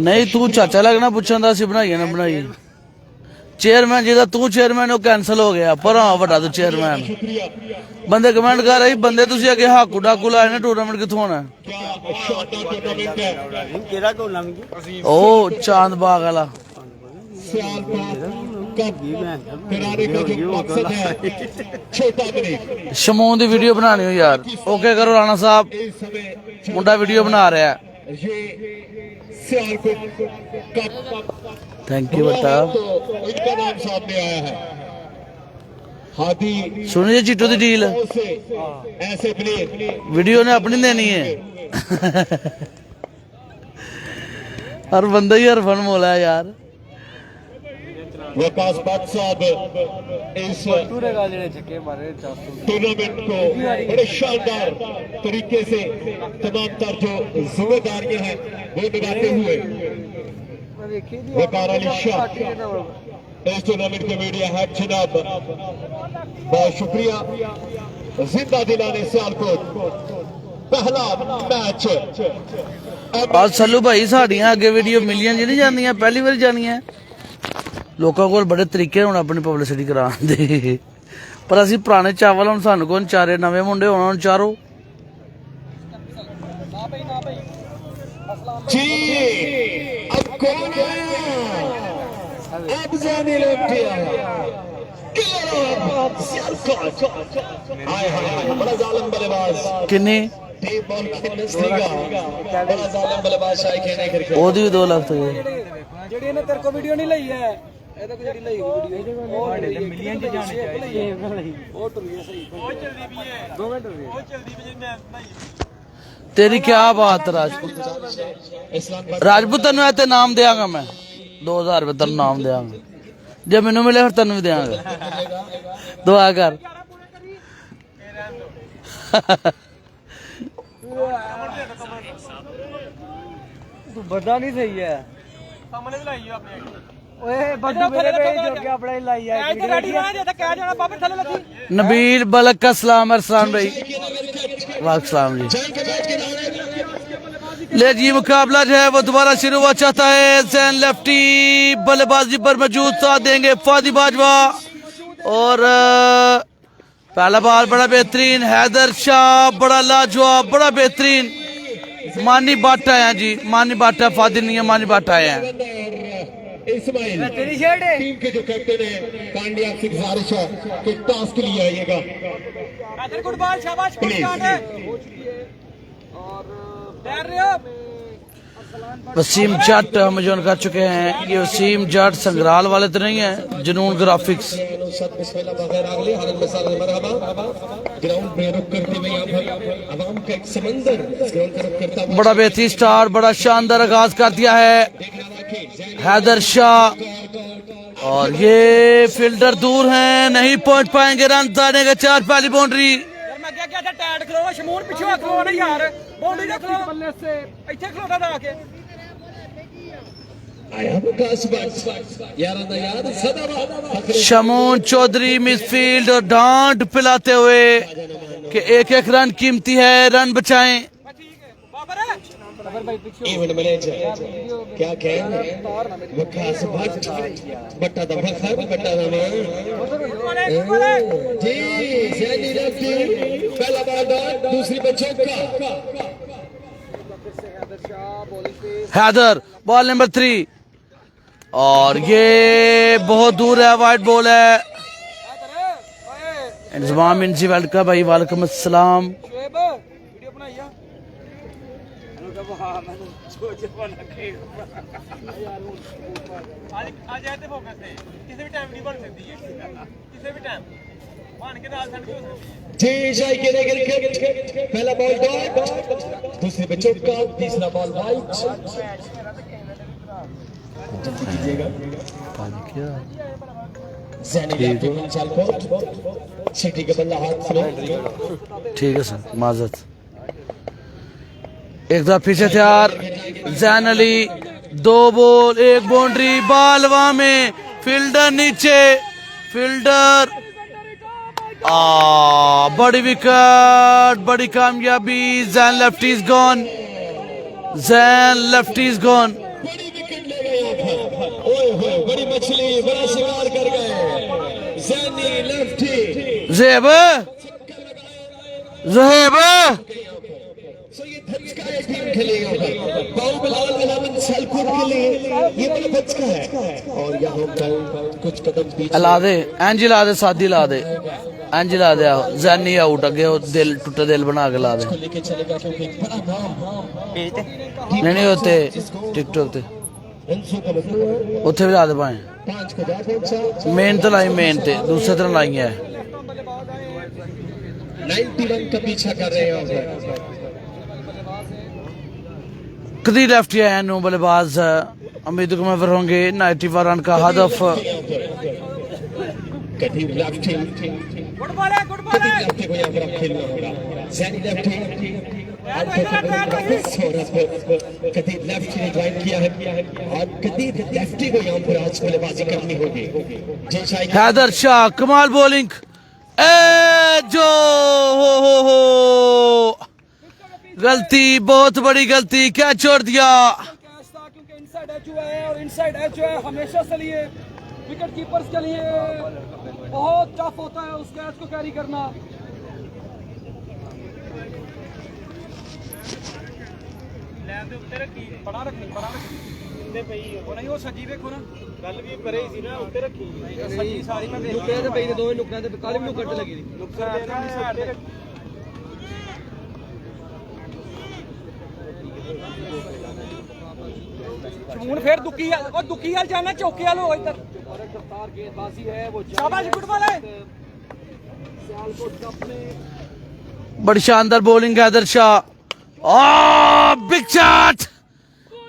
नहीं तू चाचा लगना पुछन दा सी बनाई ना बनाई चेयरमैन जिहदा तू चेयरमैन वो कैंसल हो गया पर हाँ वड्डा तू चेयरमैन शुक्रिया। बंदे कमेंट कर रहे बंदे तुसी अगे हाकू डाकू लाए ने टूर्नामेंट कित्थों होना क्या शानदार टूर्नामेंट है। ओ चांद बाग वाला सियालकोट कप कराने का जो मकसद है छोटा बने। शमून दी वीडियो बनानी हो यार ओके करो राणा साहब इस समय मुंडा वीडियो बना रहा है ये सियालकोट कप थैंक यू बेटा तो इनका नाम सामने आया है। हाथी सुनिए चिट्टू दी डील से ऐसे प्लेयर वीडियो ने अपनी देनी है हर बंदा ही हर फन मोला है यार वकास भट्ट साहब इस टूर्नामेंट को बड़े शानदार तरीके से तमाम तर जो जिम्मेदारियां हैं वो निभाते हुए वकार अली शाह इस टूर्नामेंट के मीडिया हेड जनाब बहुत शुक्रिया। जिंदा दिलाने सियालकोट पहला मैच आज सल्लू भाई साड़ियां अगे वीडियो मिलियन जी नहीं जानियां पहली बार जानियां लोगों को बड़े तरीके हुण अपनी पब्लिसिटी कराने दे पर असी पुराने चावल हुण सानू कोण चारे नवे मुंडे उन्हां नूं चारो जी अब कौन आया अब जाने लगते बड़ा जालिम बल्लेबाज किन्नी टीम बॉल खेलने से बड़ा जालिम बल्लेबाज शाही खेलने करके ओदी 2 लाख तो ਜਿਹੜੀ ਇਹਨੇ ਤੇਰੇ ਕੋ ਵੀਡੀਓ ਨਹੀਂ ਲਈ ਹੈ ਇਹਦੇ ਕੋ ਜਿਹੜੀ ਲਈ ਵੀਡੀਓ ਮਿਲੀਅਨ ਚ ਜਾਣੀ ਚਾਹੀਦੀ ਉਹ ਟੁਰੀ ਹੈ ਸਹੀ ਉਹ ਜਲਦੀ ਵੀ ਹੈ 2 ਮਿੰਟ ਹੋ ਗਏ ਉਹ ਜਲਦੀ ਵੀ ਮੈਂ ਬਣਾਈ तेरी क्या बात है राजपूत राजपूत तेन ते नाम देंगा मैं 2000 रुपये तेन नाम देंगा जे मैनू मिले फिर तेन भी देंगा दुआ कर तू बड़ा नहीं सही है सामने भी लाई अपने ओए बड्डू मेरे पे जो कि अपने लाई है ऐसे रेडी बना दे तो कह जाना बाबे थले लगी नबील बलक का सलाम अरसलान भाई वाक सलाम जी ले जी मुकाबला जो है वो दोबारा शुरू हुआ चाहता है जैन लेफ्टी बल्लेबाजी पर मौजूद साथ देंगे फादी बाजवा और पहला बार बड़ा बेहतरीन हैदर शाह बड़ा लाजवाब बड़ा बेहतरीन मानी बाट आया जी मानी बाट फादी नहीं है मानी बाट आया है इस्माइल टीम के जो कैप्टन है कांडिया से गुजारिश है कि टॉस के लिए आइएगा वसीम जट हम ज्वाइन कर चुके हैं ये वसीम जट संग्राल वाले तो नहीं है जुनून ग्राफिक्स ग्राउंड में रुक करते हुए यहाँ पर आवाम का एक समंदर ग्राउंड का रुक करता हुआ बड़ा बेहतरीन स्टार बड़ा शानदार आगाज कर दिया है हैदर शाह और ये फील्डर दूर हैं, नहीं पहुंच पाएंगे, रन आने के 4, पहली बाउंड्री। यार मैं क्या था टैड खलोवा शमून पीछे खलोवा ना यार बाउंड्री ना खलो बल्ले से ਇੱਥੇ ਖਲੋਦਾ ਦਾ ਕੇ आया विकास यार सदा शमून चौधरी मिडफील्ड और डांट पिलाते हुए कि एक एक रन कीमती है, रन बचाएं। ठीक है बाबर भाई पीछे इवेंट मैनेजर क्या कहें विकास बट्टा दफा खर बट्टा दमे जी सैनी लेफ्टी पहला बॉल डॉट, दूसरी पे चौका। हैदर बॉल नंबर 3 और ये बहुत दूर है, वाइड बॉल है। इंतजाम इंजी वर्ल्ड कप भाई, वालेकुम अस्सलाम। शुएब वीडियो बनाई है हेलो कब हां मैंने सोच बना के आज आते फोकस से किसी भी टाइम नहीं बन सकती है, किसी भी टाइम मान के नाल सड़ हो सकती है जी शाही के क्रिकेट पहला बॉल डॉट, दूसरी पे चौका, तीसरा बॉल वाइड। जैनी लेफ्टी चाल को सिटी के बल्ला हाथ में। ठीक है सर, माजरत। एक दफा पीछे तैयार, जैन अली 2 बॉल 1 बाउंड्री, बालवा में फील्डर नीचे, फील्डर बड़ी विकेट, बड़ी कामयाबी। Jain lefty is gone, Jain lefty is gone. बड़ी विकेट ले गए ओए होए, बड़ी मछली बड़ा शिकार कर गए जैनी लेफ्टी। जेब जेब सो ये धचका है टीम के लिए, बाहुबलाल 11 सालकोट के लिए ये बड़ा धचका है। और यहाँ पर कुछ कदम पीछे ला दे, एंजी ला दे, सादी ला दे, एंजी ला दे। जैनी आउट, अगे वो दिल टूटा दिल बना के ला दे। लेके चलेगा क्योंकि एक बड़ा नाम नहीं होते टिकटॉक ते उत्थे भी ला दे पाए। 5 को जा पहुंचा, मेन तो लाई, मेन ते दूसरे तरह लाई है। 91 का पीछा कर रहे हैं। कदी लेफ्ट है नो बल्लेबाज उम्मीद को महवर होंगे। 91 रन का हदफ। कभी लेफ्टी गुड बॉल है, गुड बॉल है। लेफ्टी को यहाँ पर खेलना होगा। जैनी लेफ्टी कभी लेफ्टी ने ज्वाइन किया है और कभी लेफ्टी को यहाँ पर आज बल्लेबाजी करनी होगी। जय शाही हैदर शाह कमाल बॉलिंग, ए जो हो गलती, बहुत बड़ी गलती, क्या छोड़ दिया। कैच था क्योंकि इनसाइड एज हुआ है और इनसाइड एज जो है हमेशा से लिए विकेट कीपर्स के लिए बहुत टफ होता है उस कैच को कैरी करना। बड़ा रखी वो नहीं, वो सजी देखो ना गल भी करे सी ना उत्ते रखी सजी सारी मैं देख नुकड़े ते पई ने दोवें नुकड़े ते काली नुकड़ लगी दी नुकड़ शमून फिर दुखी और दुखी हाल जाना चौके वाल हो इधर रफ्तार गेंदबाजी है वो शाबाश गुड बॉल है। सियालकोट कप में बड़ी शानदार बॉलिंग है हैदर शाह। बिग शॉट,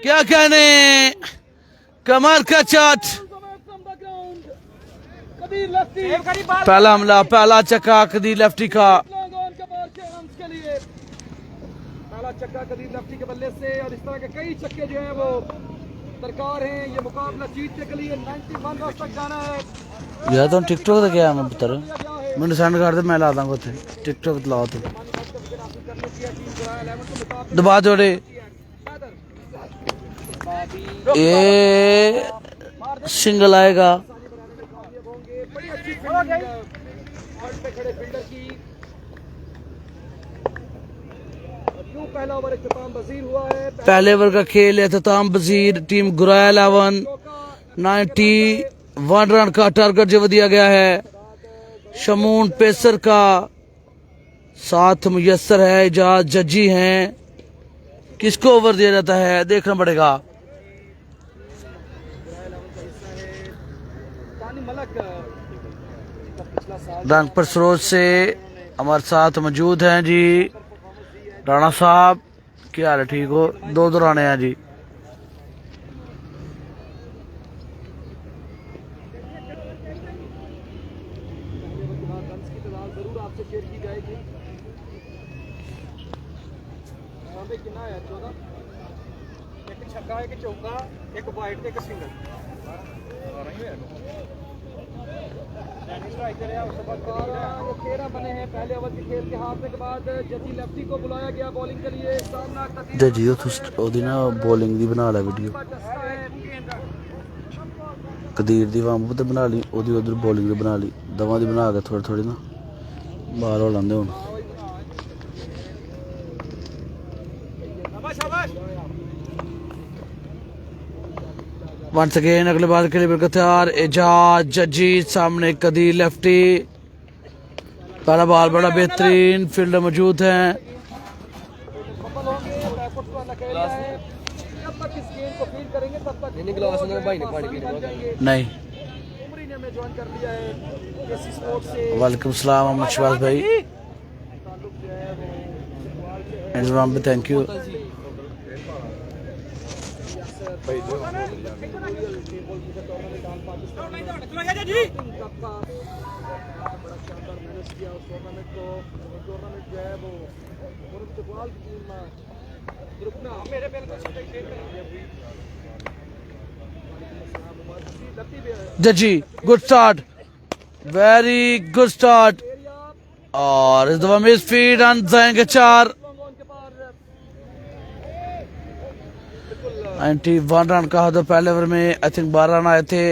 क्या कहने, कमर का शॉट। पहला हमला, पहला चक्का कदीर लेफ्टी का। पहला चक्का कदीर लेफ्टी के बल्ले से और इस तरह के कई चक्के जो हैं वो दरकार हैं ये मुकाबला जीतने के लिए। 91 रन तक जाना है। यार तो टिकटॉक तो क्या मैं बता मैंने सेंड कर दे, मैं ला दूंगा उसे टिकटॉक लाओ तो दबा जोड़े। ये सिंगल आएगा। बड़ी अच्छी फील्डिंग पे खड़े फील्डर की। यूं पहला ओवर इख्तिताम पजीर हुआ है। पहले ओवर का खेल इख्तिताम पजीर। टीम गुराया 11 91 रन का टारगेट जो दिया गया है। शमून पेसर का साथ मुयस्सर है, इजाज जजी हैं। किसको ओवर दिया जाता है देखना पड़ेगा। रंगपुर सरोज से हमारे साथ मौजूद हैं जी राणा साहब। क्या हाल है, ठीक हो? 2 राणे हैं जी। पे कितना है 14 एक छक्का एक चौका एक वाइड एक सिंगल स्ट्राइकर है उसके बाद 13 बने हैं पहले ओवर के खेल के हारने के बाद जजी लेफ्टी को बुलाया गया बॉलिंग के लिए सामना जजी ਉਹਦੀ ਨਾ ਬੋਲਿੰਗ ਦੀ ਬਣਾ ਲੈ ਵੀਡੀਓ ਕਦੀਰ ਦੀ ਵਾਂਗ ਤੇ ਬਣਾ ਲਈ ਉਹਦੀ ਉਧਰ ਬੋਲਿੰਗ ਦੀ ਬਣਾ ਲਈ ਦਵਾਂ ਦੀ ਬਣਾ ਕੇ ਥੋੜੀ ਥੋੜੀ ਨਾ ਬਾਲ ਹੋ ਲੈਂਦੇ ਹੁਣ Once again अगले बार के लिए बिल्कुल तैयार एजाज जजी सामने कदीर लेफ्टी पहला बॉल बड़ा बेहतरीन फील्डर मौजूद हैं नहीं वालेकुम सलाम मोहम्मद शहबाज भाई इंतजाम पे थैंक यू जजी good start very good start और इस दफा मिस फीड रन जाएंगे 4 91 रन का था पहले ओवर में आई थिंक 12 रन आए थे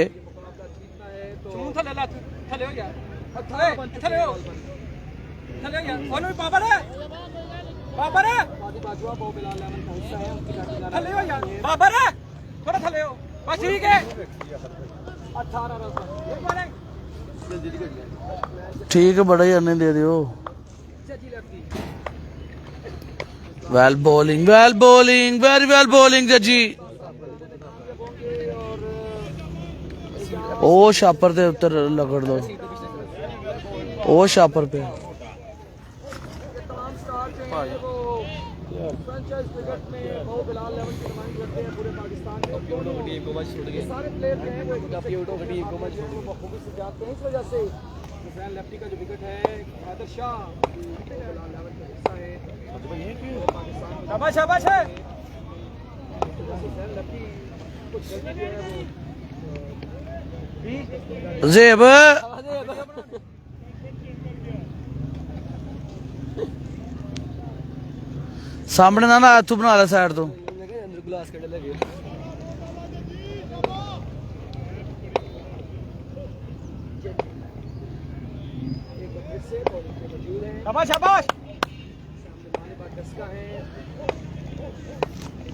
ठीक है बड़ा ही अन्य दे दियो well bowling very well bowling जजी ओ शापर पे उत्तर लगड़ दो ओ शापर पे लेफ्टी का जो विकेट है आदर शाह शाबाश शाबाश है जेब सामने ना ना तू बना ले साइड तो शाबाश शाबाश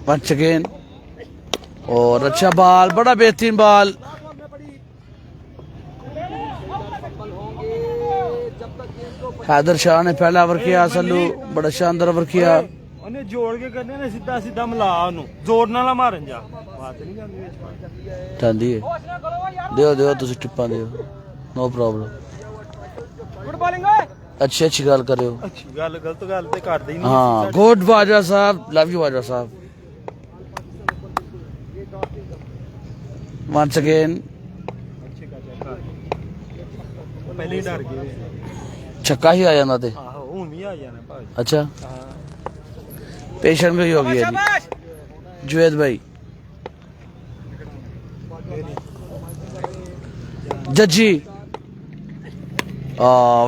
वंस अगेन और अच्छा बॉल बड़ा बेहतरीन बॉल हैदर शाह ने पहला ओवर किया सल्लू बड़ा शानदार ओवर किया ਉਹਨੇ ਜੋੜ ਕੇ ਕਰਨੇ ਨੇ ਸਿੱਧਾ ਸਿੱਧਾ ਮਿਲਾ ਉਹਨੂੰ ਜ਼ੋਰ ਨਾਲ ਮਾਰਨ ਜਾ ਬਾਤ ਨਹੀਂ ਜਾਂਦੀ ਵਿੱਚ ਜਾਂਦੀ ਹੈ ਦਿਓ ਦਿਓ ਤੁਸੀਂ ਟਿੱਪਾਂ ਦਿਓ ਨੋ ਪ੍ਰੋਬਲਮ गुड बॉलिंग है अच्छी अच्छी गल करो ਅੱਛੀ ਗੱਲ ਗਲਤ ਗੱਲ ਤੇ ਕਰਦੇ ਹੀ ਨਹੀਂ हाँ गुड बाजवा साहब लव यू बाजवा साहब वंस अगेन ਪਹਿਲੇ ਹੀ ਡਰ ਗਏ छक्का ही आ जाना थे ਆਹੋ ਹੁਣ ਵੀ ਆ ਜਾਣਾ ਭਾਜੀ अच्छा ਹਾਂ पेशेंट भी हो गया शाबाश जी जुवेद भाई जजी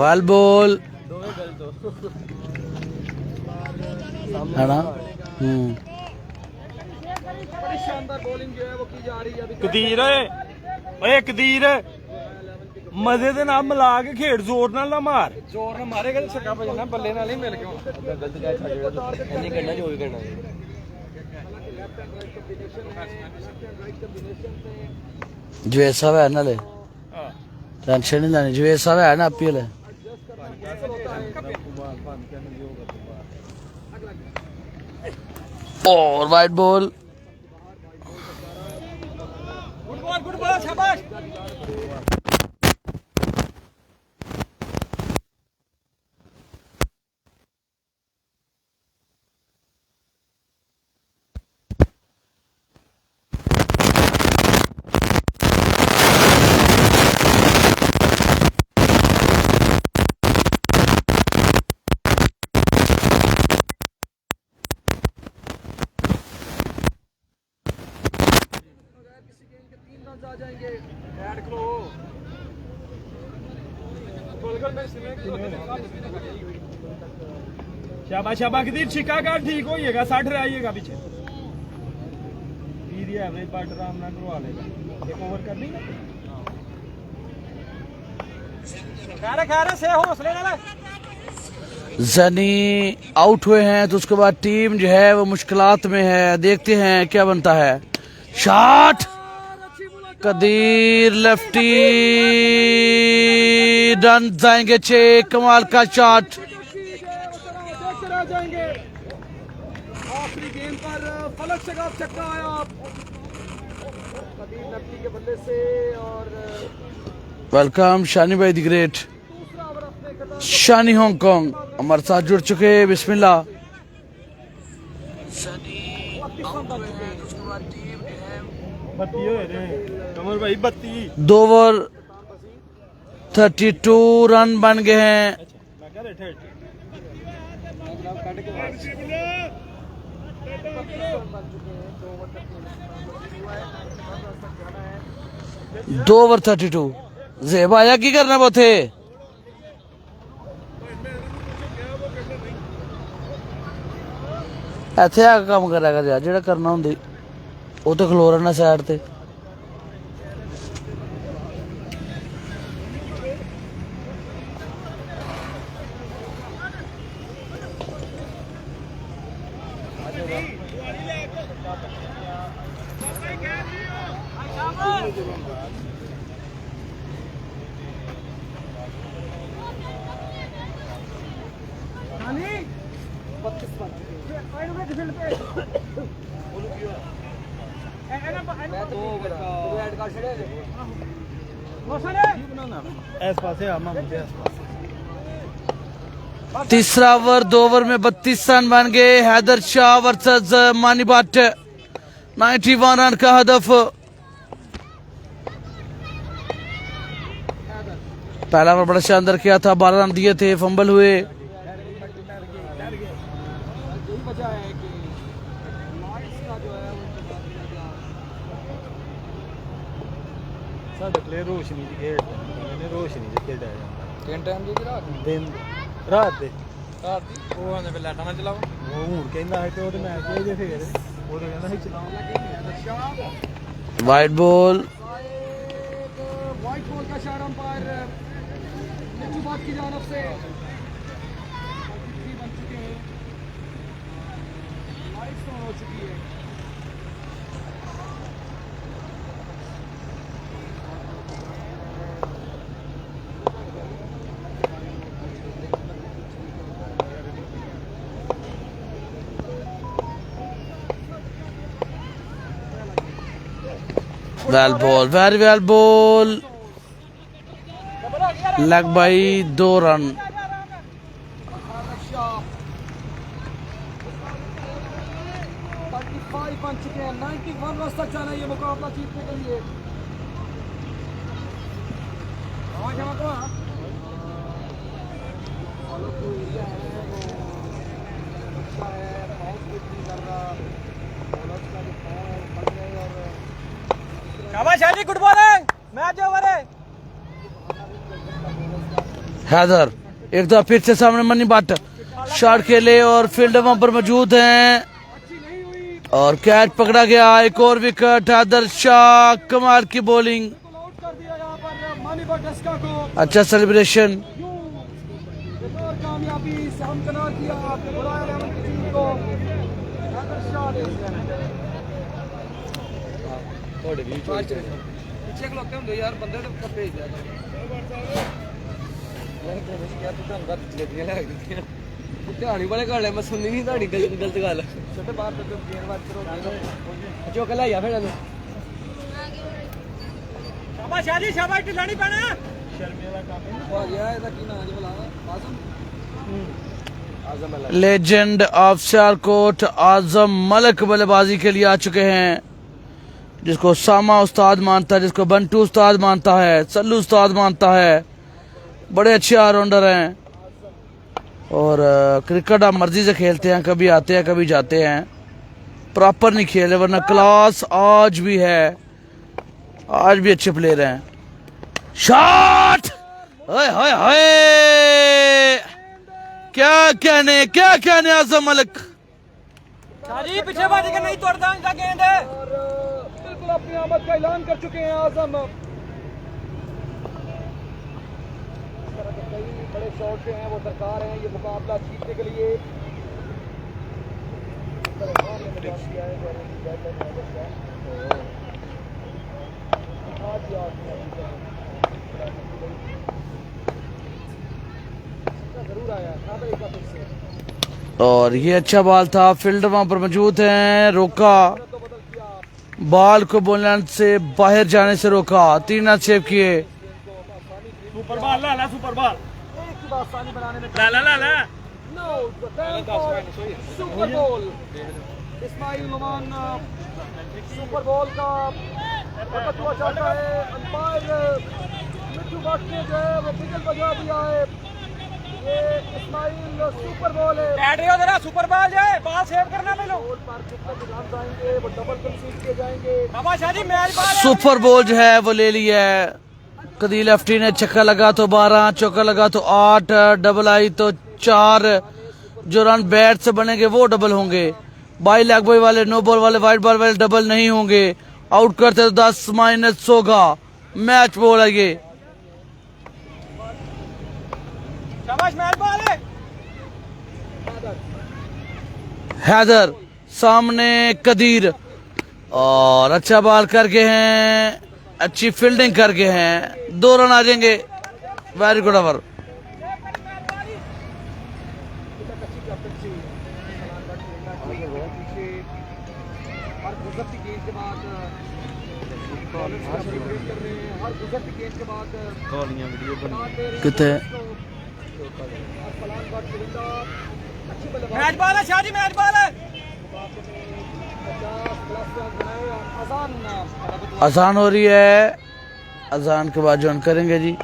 वेल बॉल है ना बड़ी शानदार बॉलिंग जो है वो की जा रही है अभी ਕਦੀਰ ਓਏ ਕਦੀਰ ਮਜ਼ੇ ਦੇ ਨਾਲ ਮਿਲਾ ਕੇ ਖੇਡ ਜ਼ੋਰ ਨਾਲ ਨਾ ਮਾਰ जोर ने मारेगा तो छक्का बजना बल्ले नाल ही मिल गया गलत क्या छड़ नहीं करना जो भी करना जुवेद साहब है ना ले टेंशन नहीं लेनी जुवेद साहब है ना आपी ले और वाइट बॉल गुड बॉल शाबाश शाबाश शाबाश कदीर छिका का ठीक होइएगा 60 रह आइएगा पीछे एवरेज बट आराम नाल करवा लेगा एक ओवर करनी ना खैर से हौसले नाल जनी आउट हुए हैं तो उसके बाद टीम जो है वो मुश्किलात में है। देखते हैं क्या बनता है। शॉट कदीर लेफ्टी रन जाएंगे 6। कमाल का शॉट। आखिरी गेंद पर फलक से छक्का आया कदीर लेफ्टी के बल्ले से और वेलकम शानी भाई द ग्रेट। शानी हांगकांग हमारे साथ जुड़ चुके हैं। बिस्मिल्लाह। बत्ती हो रे कमर भाई 32 2 ओवर 32 रन बन गए हैं। मैं कह रहे 2 ओवर 32 जेब आया की करना वो थे ਇੱਥੇ ਆ ਕੰਮ ਕਰਿਆ ਕਰ ਯਾਰ ਜਿਹੜਾ ਕਰਨਾ ਹੁੰਦੀ ਉਹ ਤੇ ਖਲੋ ਰਹਿਣਾ ਸਾਈਡ ਤੇ। तीसरा ओवर 2 ओवर में 32 रन बन गए। हैदर शाह वर्सेस मानी भट्ट 91 रन का हदफ। पहला ओवर बड़ा शानदार किया था 12 रन दिए थे फंबल हुए। रोशनी की खेड रोशनी की खेड है तीन टाइम जी रात दिन रात दे रात दी ਉਹ ਆਂਦੇ ਫਿਰ ਲਾਟਾਂ ਨਾ ਚਲਾਓ ਉਹ ਹੁਣ ਕਹਿੰਦਾ ਹੈ ਤੇ ਉਹਦੇ ਮੈਚ ਦੇ ਫੇਰ ਉਹ ਕਹਿੰਦਾ ਸੀ ਚਲਾਉਣ वाइड बॉल वाइट बॉल का इशारा अंपायर निचू बात की जानब से बन चुके हैं लाइट्स ऑन हो चुकी है। Well ball very well ball लग भाई 2 रन। 35 बन चुके हैं 91 रन तक जाना ये मुकाबला जीतने के लिए। शाबाश Shaji good bowling match over है। हैदर एक दफा फिर से सामने मनी भट्ट शॉट खेले और फील्डर वहां पर मौजूद हैं और कैच पकड़ा गया। एक और विकेट हैदर शाह कमाल की बॉलिंग। अच्छा सेलिब्रेशन। कामयाबी से हमकनार किया टीम को हैदर शाह ने पीछे खलोते होंगे यार बंदे तो कब भेज दिया ध्यान बड़े गल है मैं सुनी नहीं ਤੁਹਾਡੀ गलत गल छोटे बाहर तो गेंद बात करो चौका लाया फिर शाबाश शाजी शाबाश ढिलानी पैना शर्मी वाला काम हो गया ਇਹਦਾ ਕੀ ਨਾਮ ਜੀ ਬੁਲਾ आजम लेजेंड ऑफ सियालकोट आजम मलिक बल्लेबाजी के लिए आ चुके हैं, जिसको सामा उस्ताद मानता है, जिसको बंटू उस्ताद मानता है, सल्लू उस्ताद मानता है। बड़े अच्छे ऑलराउंडर हैं और क्रिकेट आप मर्जी से खेलते हैं, कभी आते हैं कभी जाते हैं, प्रॉपर नहीं खेले, वरना क्लास आज भी है, आज भी अच्छे प्लेयर हैं। शॉट हाय हाय हाय, क्या कहने आजम मलिक। शाहजी पीछे बाजी के नहीं तोड़ता इनका गेंद है और बिल्कुल अपनी आमद का ऐलान कर चुके हैं आजम। कई बड़े शॉट जो हैं वो दरकार हैं ये मुकाबला जीतने के लिए। जरूर आया और ये अच्छा बॉल था, फील्डर वहां पर मौजूद हैं, रोका बॉल को बॉल से बाहर जाने से रोका, 3 रन सेव किए। सुपर बॉल ला सुपर बॉल ला super ball Ismail Numan super ball का वक्त हुआ चाहता है। अंपायर मिट्टू भट्ट ने जो है वो विकेट बजा दिया है। ये इस्माइल सुपर बॉल है, बैठ रहे हो जरा, सुपर बॉल है, बॉल सेव करना में लो पर कितना ध्यान जाएंगे वो डबल कंसीड किए जाएंगे। Baba Shahji match ball super ball जो है वो ले लिया है। कदी लेफ्टी ने छक्का लगा तो 12, चौका लगा तो 8, डबल आई तो 4, जो रन बैट से बनेंगे वो डबल होंगे। बाई लेग बॉय वाले, नो बॉल वाले, वाइड बॉल वाले डबल नहीं होंगे। आउट करते तो 10 माइनस होगा। मैच बॉल है ये, शाबाश मैच बॉल है। हैदर सामने कदीर, और अच्छा बॉल करके हैं, अच्छी फील्डिंग करके हैं, 2 रन आ जाएंगे। Very good over. कितने मैच बॉल है शाहजी, मैच बॉल है। आसान हो रही है, अजान के बाद ज्वाइन करेंगे जी।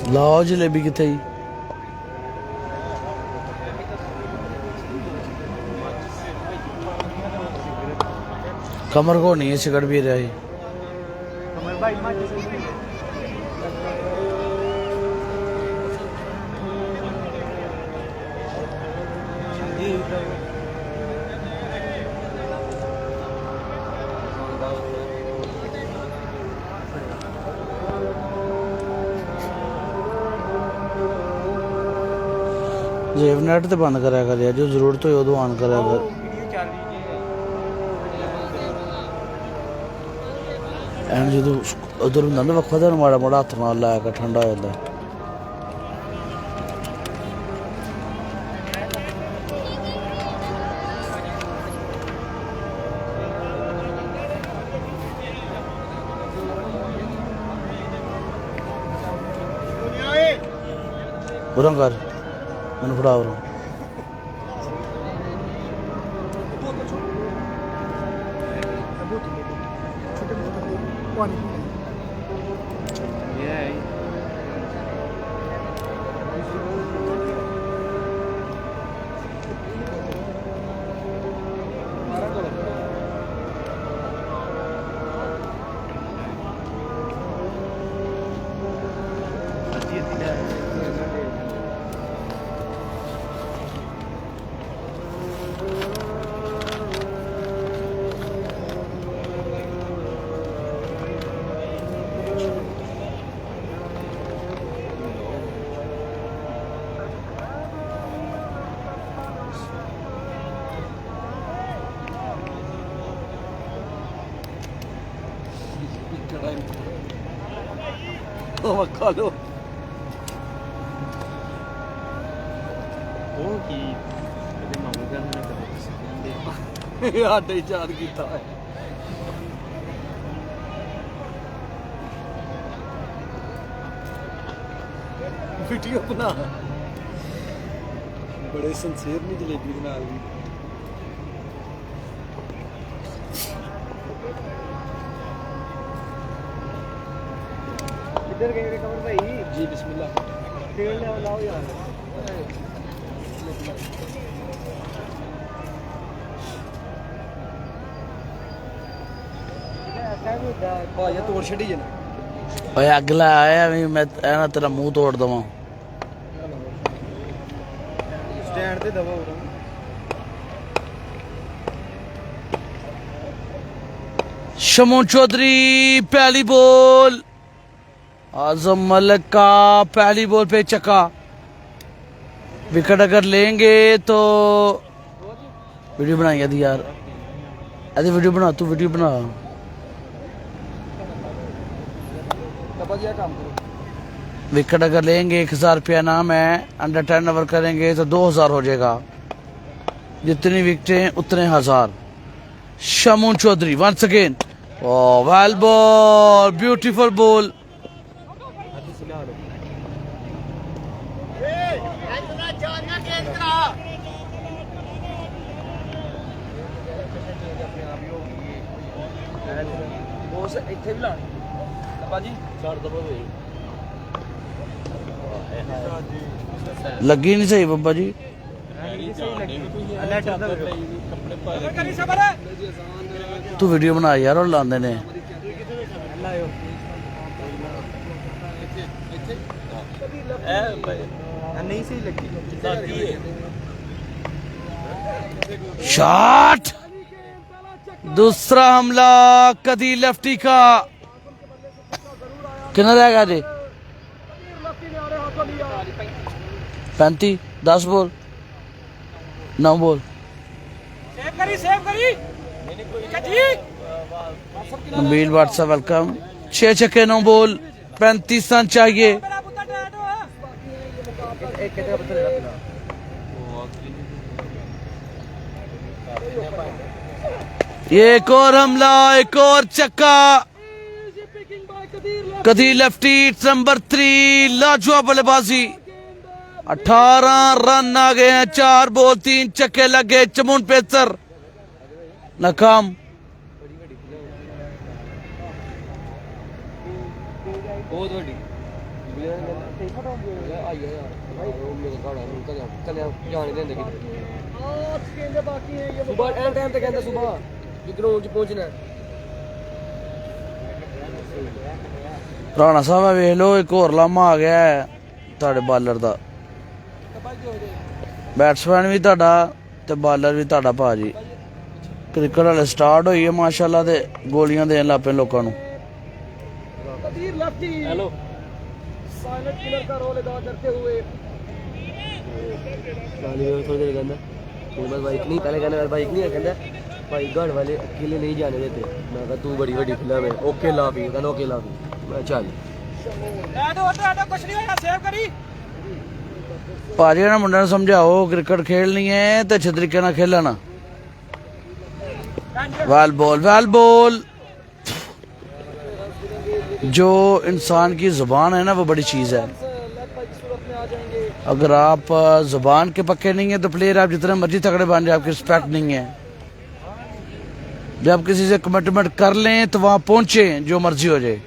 लाओ जलेबी किथे ही कमर को नहीं है, सिगड़ भी रहा है। जेब नेट तो बंद करा कर यार, जो जरूरत हो उदो ऑन करा कर। एंड जो उधर होंगे ना वक्फा तो माड़ा माड़ा हथ नाल लाया कर, ठंडा हो जाता है। उरंग कर मैंने फड़ा उरंग मक्खा लो ਉਹ ਕੀ ਇਹਦੇ ਮਾਮੂ ਕਹਿੰਦੇ ਨੇ ਸਾਡੇ ਯਾਦ ਕੀਤਾ ਹੈ वीडियो बना बड़े संसेर नहीं जलेबी बना ली इधर गए कमर भाई जी बिस्मिल्लाह तेल लाओ यार भाजा तोड़ छड़ी जना ਓਏ ਅਗਲਾ ਆਇਆ ਵੀ ਮੈਂ ਐਨਾ ਤੇਰਾ ਮੂੰਹ ਤੋੜ ਦਵਾਂ स्टैंड ते दबो शमून चौधरी पहली बॉल आजम मलिक का पहली बॉल पे चक्का विकेट अगर लेंगे तो वीडियो बनाई यदि यार यदि वीडियो बना तू वीडियो बना विकेट अगर लेंगे 1000 रुपया नाम है अंडर 10 ओवर करेंगे तो 2000 हो जाएगा जितनी विकेटें उतने 1000 Shamoon Chaudhry once again well ball beautiful ball ਇੱਥੇ ਵੀ ਲਾਣੀ ਬਾਜੀ ਛੱਡ ਦਬੋ ਵੇ लगी नहीं सही बब्बा जी तू वीडियो बना यार और लांदे ने नहीं सही लगी शॉट दूसरा हमला कदी लेफ्टी का कितना रहेगा जी 35 10 बॉल 9 बॉल नबील बादशाह वेलकम 6 छक्के 9 बॉल 35 रन चाहिए ये एक और हमला एक और चक्का कदी लेफ्टी नंबर 3 लाजवाब बल्लेबाजी 18 रन आ गए हैं 4 बॉल 3 चक्के लगे चमून पेसर नाकाम बहुत बड़ी सुबह टाइम पे कहता सुबह ग्राउंड च पहुंचना राणा साहब वेख लो एक और लामा आ गया है ਤੁਹਾਡੇ ਬਾਲਰ ਦਾ बैट्समैन भी ਤੁਹਾਡਾ ਤੇ ਬਾਲਰ ਵੀ ਤੁਹਾਡਾ ਭਾਜੀ क्रिकेट वाले स्टार्ट होई है माशाल्लाह ते गोलियां देन लग पे लोगों ਨੂੰ हेलो साइलेंट किलर का रोल अदा करते हुए थोड़ी देर कहना मेरे बाइक नहीं पहले कहना मेरे बाइक नहीं है कहना भाई गढ़ वाले अकेले नहीं जाने देते मैं कहा तू बड़ी बड़ी फिल्म है ओके ला पी कहना ओके ला पी मैं चल ਭਾਜੀ ਇਹਨਾਂ ਮੁੰਡਿਆਂ ਨੂੰ ਸਮਝਾਓ क्रिकेट खेलनी है तो अच्छे तरीके ਨਾਲ खेलना वेल बॉल जो इंसान की जुबान है ना वो बड़ी चीज़ है अगर आप जुबान के पक्के नहीं है तो प्लेयर आप जितने मर्जी तगड़े बन जाए आपकी रिस्पेक्ट नहीं है जब किसी से कमिटमेंट कर लें तो वहां पहुंचे जो मर्जी हो जाए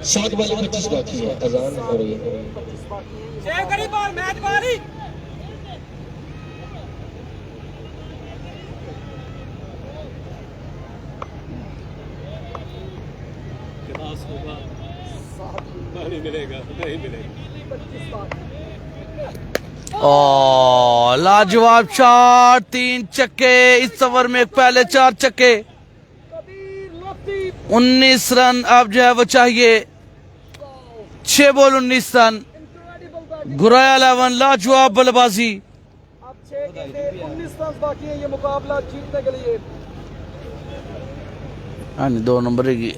सात वाले 25 बाकी है अजान हो रही है नहीं मिलेगा नहीं मिलेगा लाजवाब शॉट 3 चक्के इस ओवर में पहले 4 चक्के 19 रन अब जो है वो चाहिए 6 बॉल 19 रन गुराया 11 लाजवाब बल्लेबाजी। अब 6 गेंदें 19 रन बाकी है ये मुकाबला जीतने के लिए। हाँ 2 नंबर की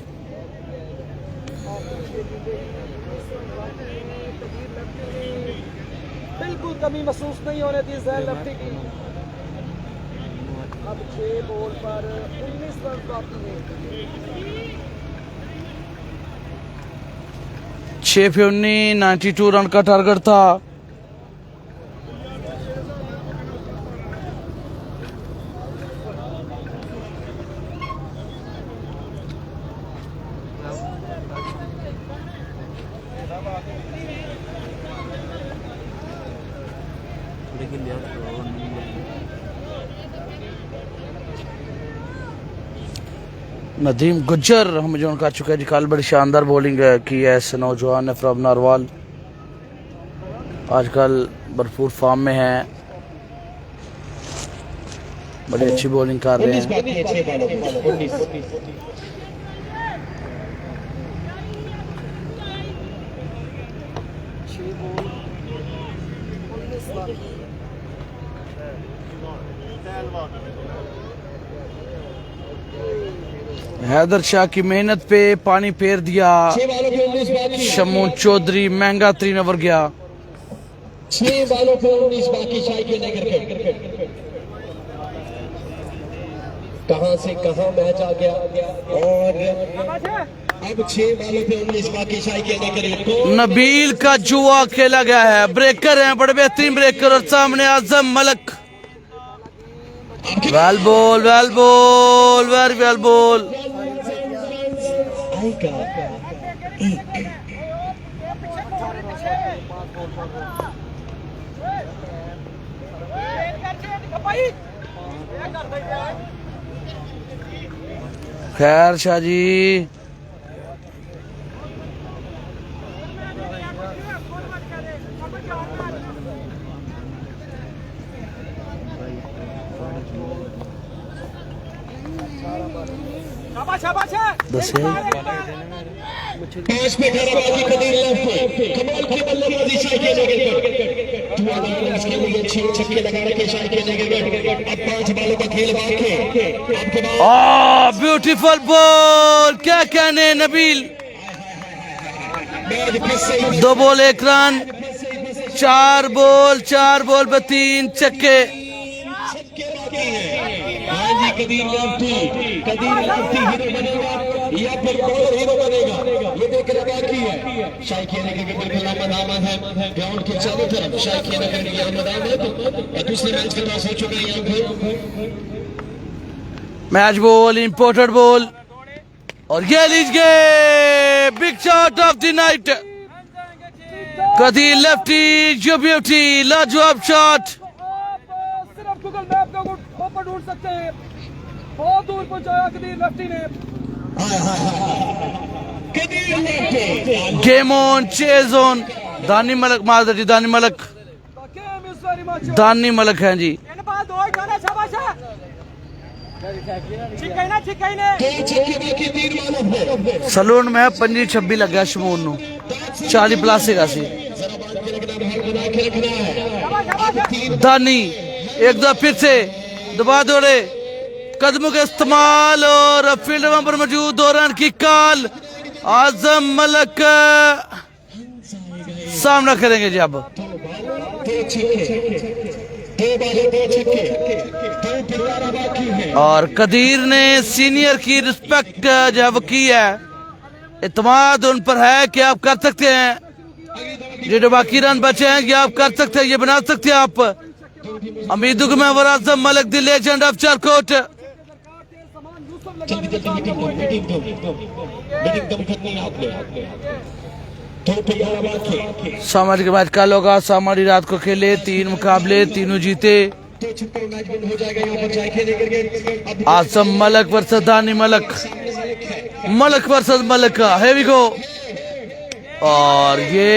बिल्कुल कमी महसूस नहीं होने दी जहर लेफ्टी की। अब 6 बॉल पर 19 रन बाकी है। 6 पे 19 92 रन का टारगेट था। नदीम गुज्जर हमें जो उनका चुका है जी, कल बड़ी शानदार बॉलिंग की है इस नौजवान ने फ्रॉम नारवाल, आजकल भरपूर फॉर्म में है, बड़ी अच्छी बॉलिंग कर रहे हैं। हैदर शाह की मेहनत पे पानी फेर दिया। शमून चौधरी महंगा 3 ओवर गया। 6 बालों पे 19 बाकी। शाइके नगर कहां से कहां मैच आ गया और अब 6 बालों पे 19 बाकी। शाइके नगर नबील का जुआ खेला गया है। ब्रेकर हैं, बड़े बेहतरीन ब्रेकर, और सामने Azam Malak. Well ball, well ball, very well ball. खैर शाह जी, दस है 5 पे 18 बाकी। कदीर लेफ्ट कमाल की बल्लेबाजी शाइके नगर इसके लिए 6 छक्के लगा रखे शाइके नगर। अब 5 बालों का खेल बाकी। ब्यूटीफुल बॉल, क्या कहने नबील। 2 बॉल 1 रन, 4 बॉल पे 3 छक्के। कदीर लेफ्टी हीरो बनेगा या फिर बॉलर हीरो बनेगा, ये देखने बाकी है। शाइके नगर के बिल्कुल आमद है ग्राउंड के चारों तरफ। शाइके नगर की आमद है। दूसरे मैच का टॉस हो चुका है यहाँ पे। मैच बॉल, इंपोर्टेड बॉल, और ये लीजिए big shot of the night. Qadeer lefty जो ब्यूटी, लाजवाब शॉट। सिर्फ गूगल मैप का ऊपर ढूंढ सकते हैं, बहुत दूर पहुंचाया कदीर लेफ्टी ने। Game on, chase on. Dani Malak माजरी, दानी मलक हैं जी। सलून में 25-26 लग गया शमून नू, 40 प्लस है सी। दानी एक दफा फिर से दबा दौड़े, कदमों के इस्तेमाल, और फील्ड पर मौजूद 2 रन की कॉल। आजम मलक सामना करेंगे जी। अब और कदीर ने सीनियर की रिस्पेक्ट जब की है, इत्मीनान उन पर है कि आप कर सकते हैं। ये जो बाकी रन बचे हैं कि आप कर सकते हैं, ये बना सकते हैं आप। उम्मीदों में और Azam Malak the legend of Charkot. सामारी के बाद कल होगा। सामारी रात को खेले 3 मुकाबले, तीनों जीते। आजम Malak versus Dani Malak, Malak versus Malak. here we go। और ये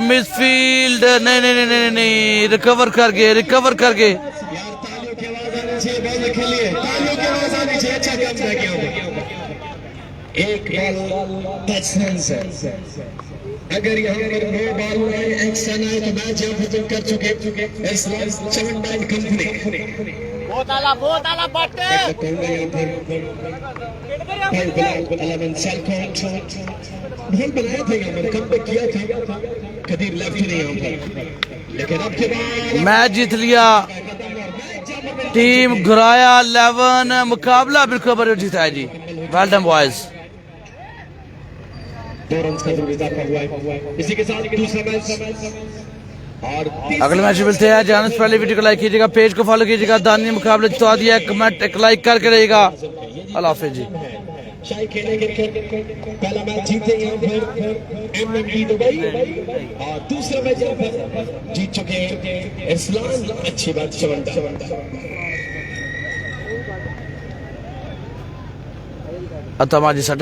मिसफील्ड, नहीं, रिकवर कर गए। एक अगर यहाँ पर 9 बॉल आए एक्शन आए तो मैच यहाँ खत्म कर चुके चमनदान कंपनी बहुत आला बट कहूंगा यहाँ पर 11 सेल्फ ढोल बनाया था यहाँ पर कम किया था कदीर लेफ्ट नहीं यहाँ पर लेकिन अब के बाद मैच जीत लिया टीम घुराया 11 मुकाबला बिल्कुल बराबर जीता है जी। Well done boys. 2 रन का इजाफा हुआ है इसी के साथ दूसरा मैच और अगले मैच में मिलते हैं। जाने से पहले वीडियो को लाइक कीजिएगा, पेज को फॉलो कीजिएगा। दानी मुकाबले जितवा दिया है, कमेंट एक लाइक करके रहेगा। अल्लाह हाफिज जी। शाही खेलेंगे पहला मैच जीते यहाँ पर एमएमई दुबई और दूसरा मैच यहाँ पर जीत चुके हैं इस्लाम। अच्छी बात चवंदा अतमा जी सट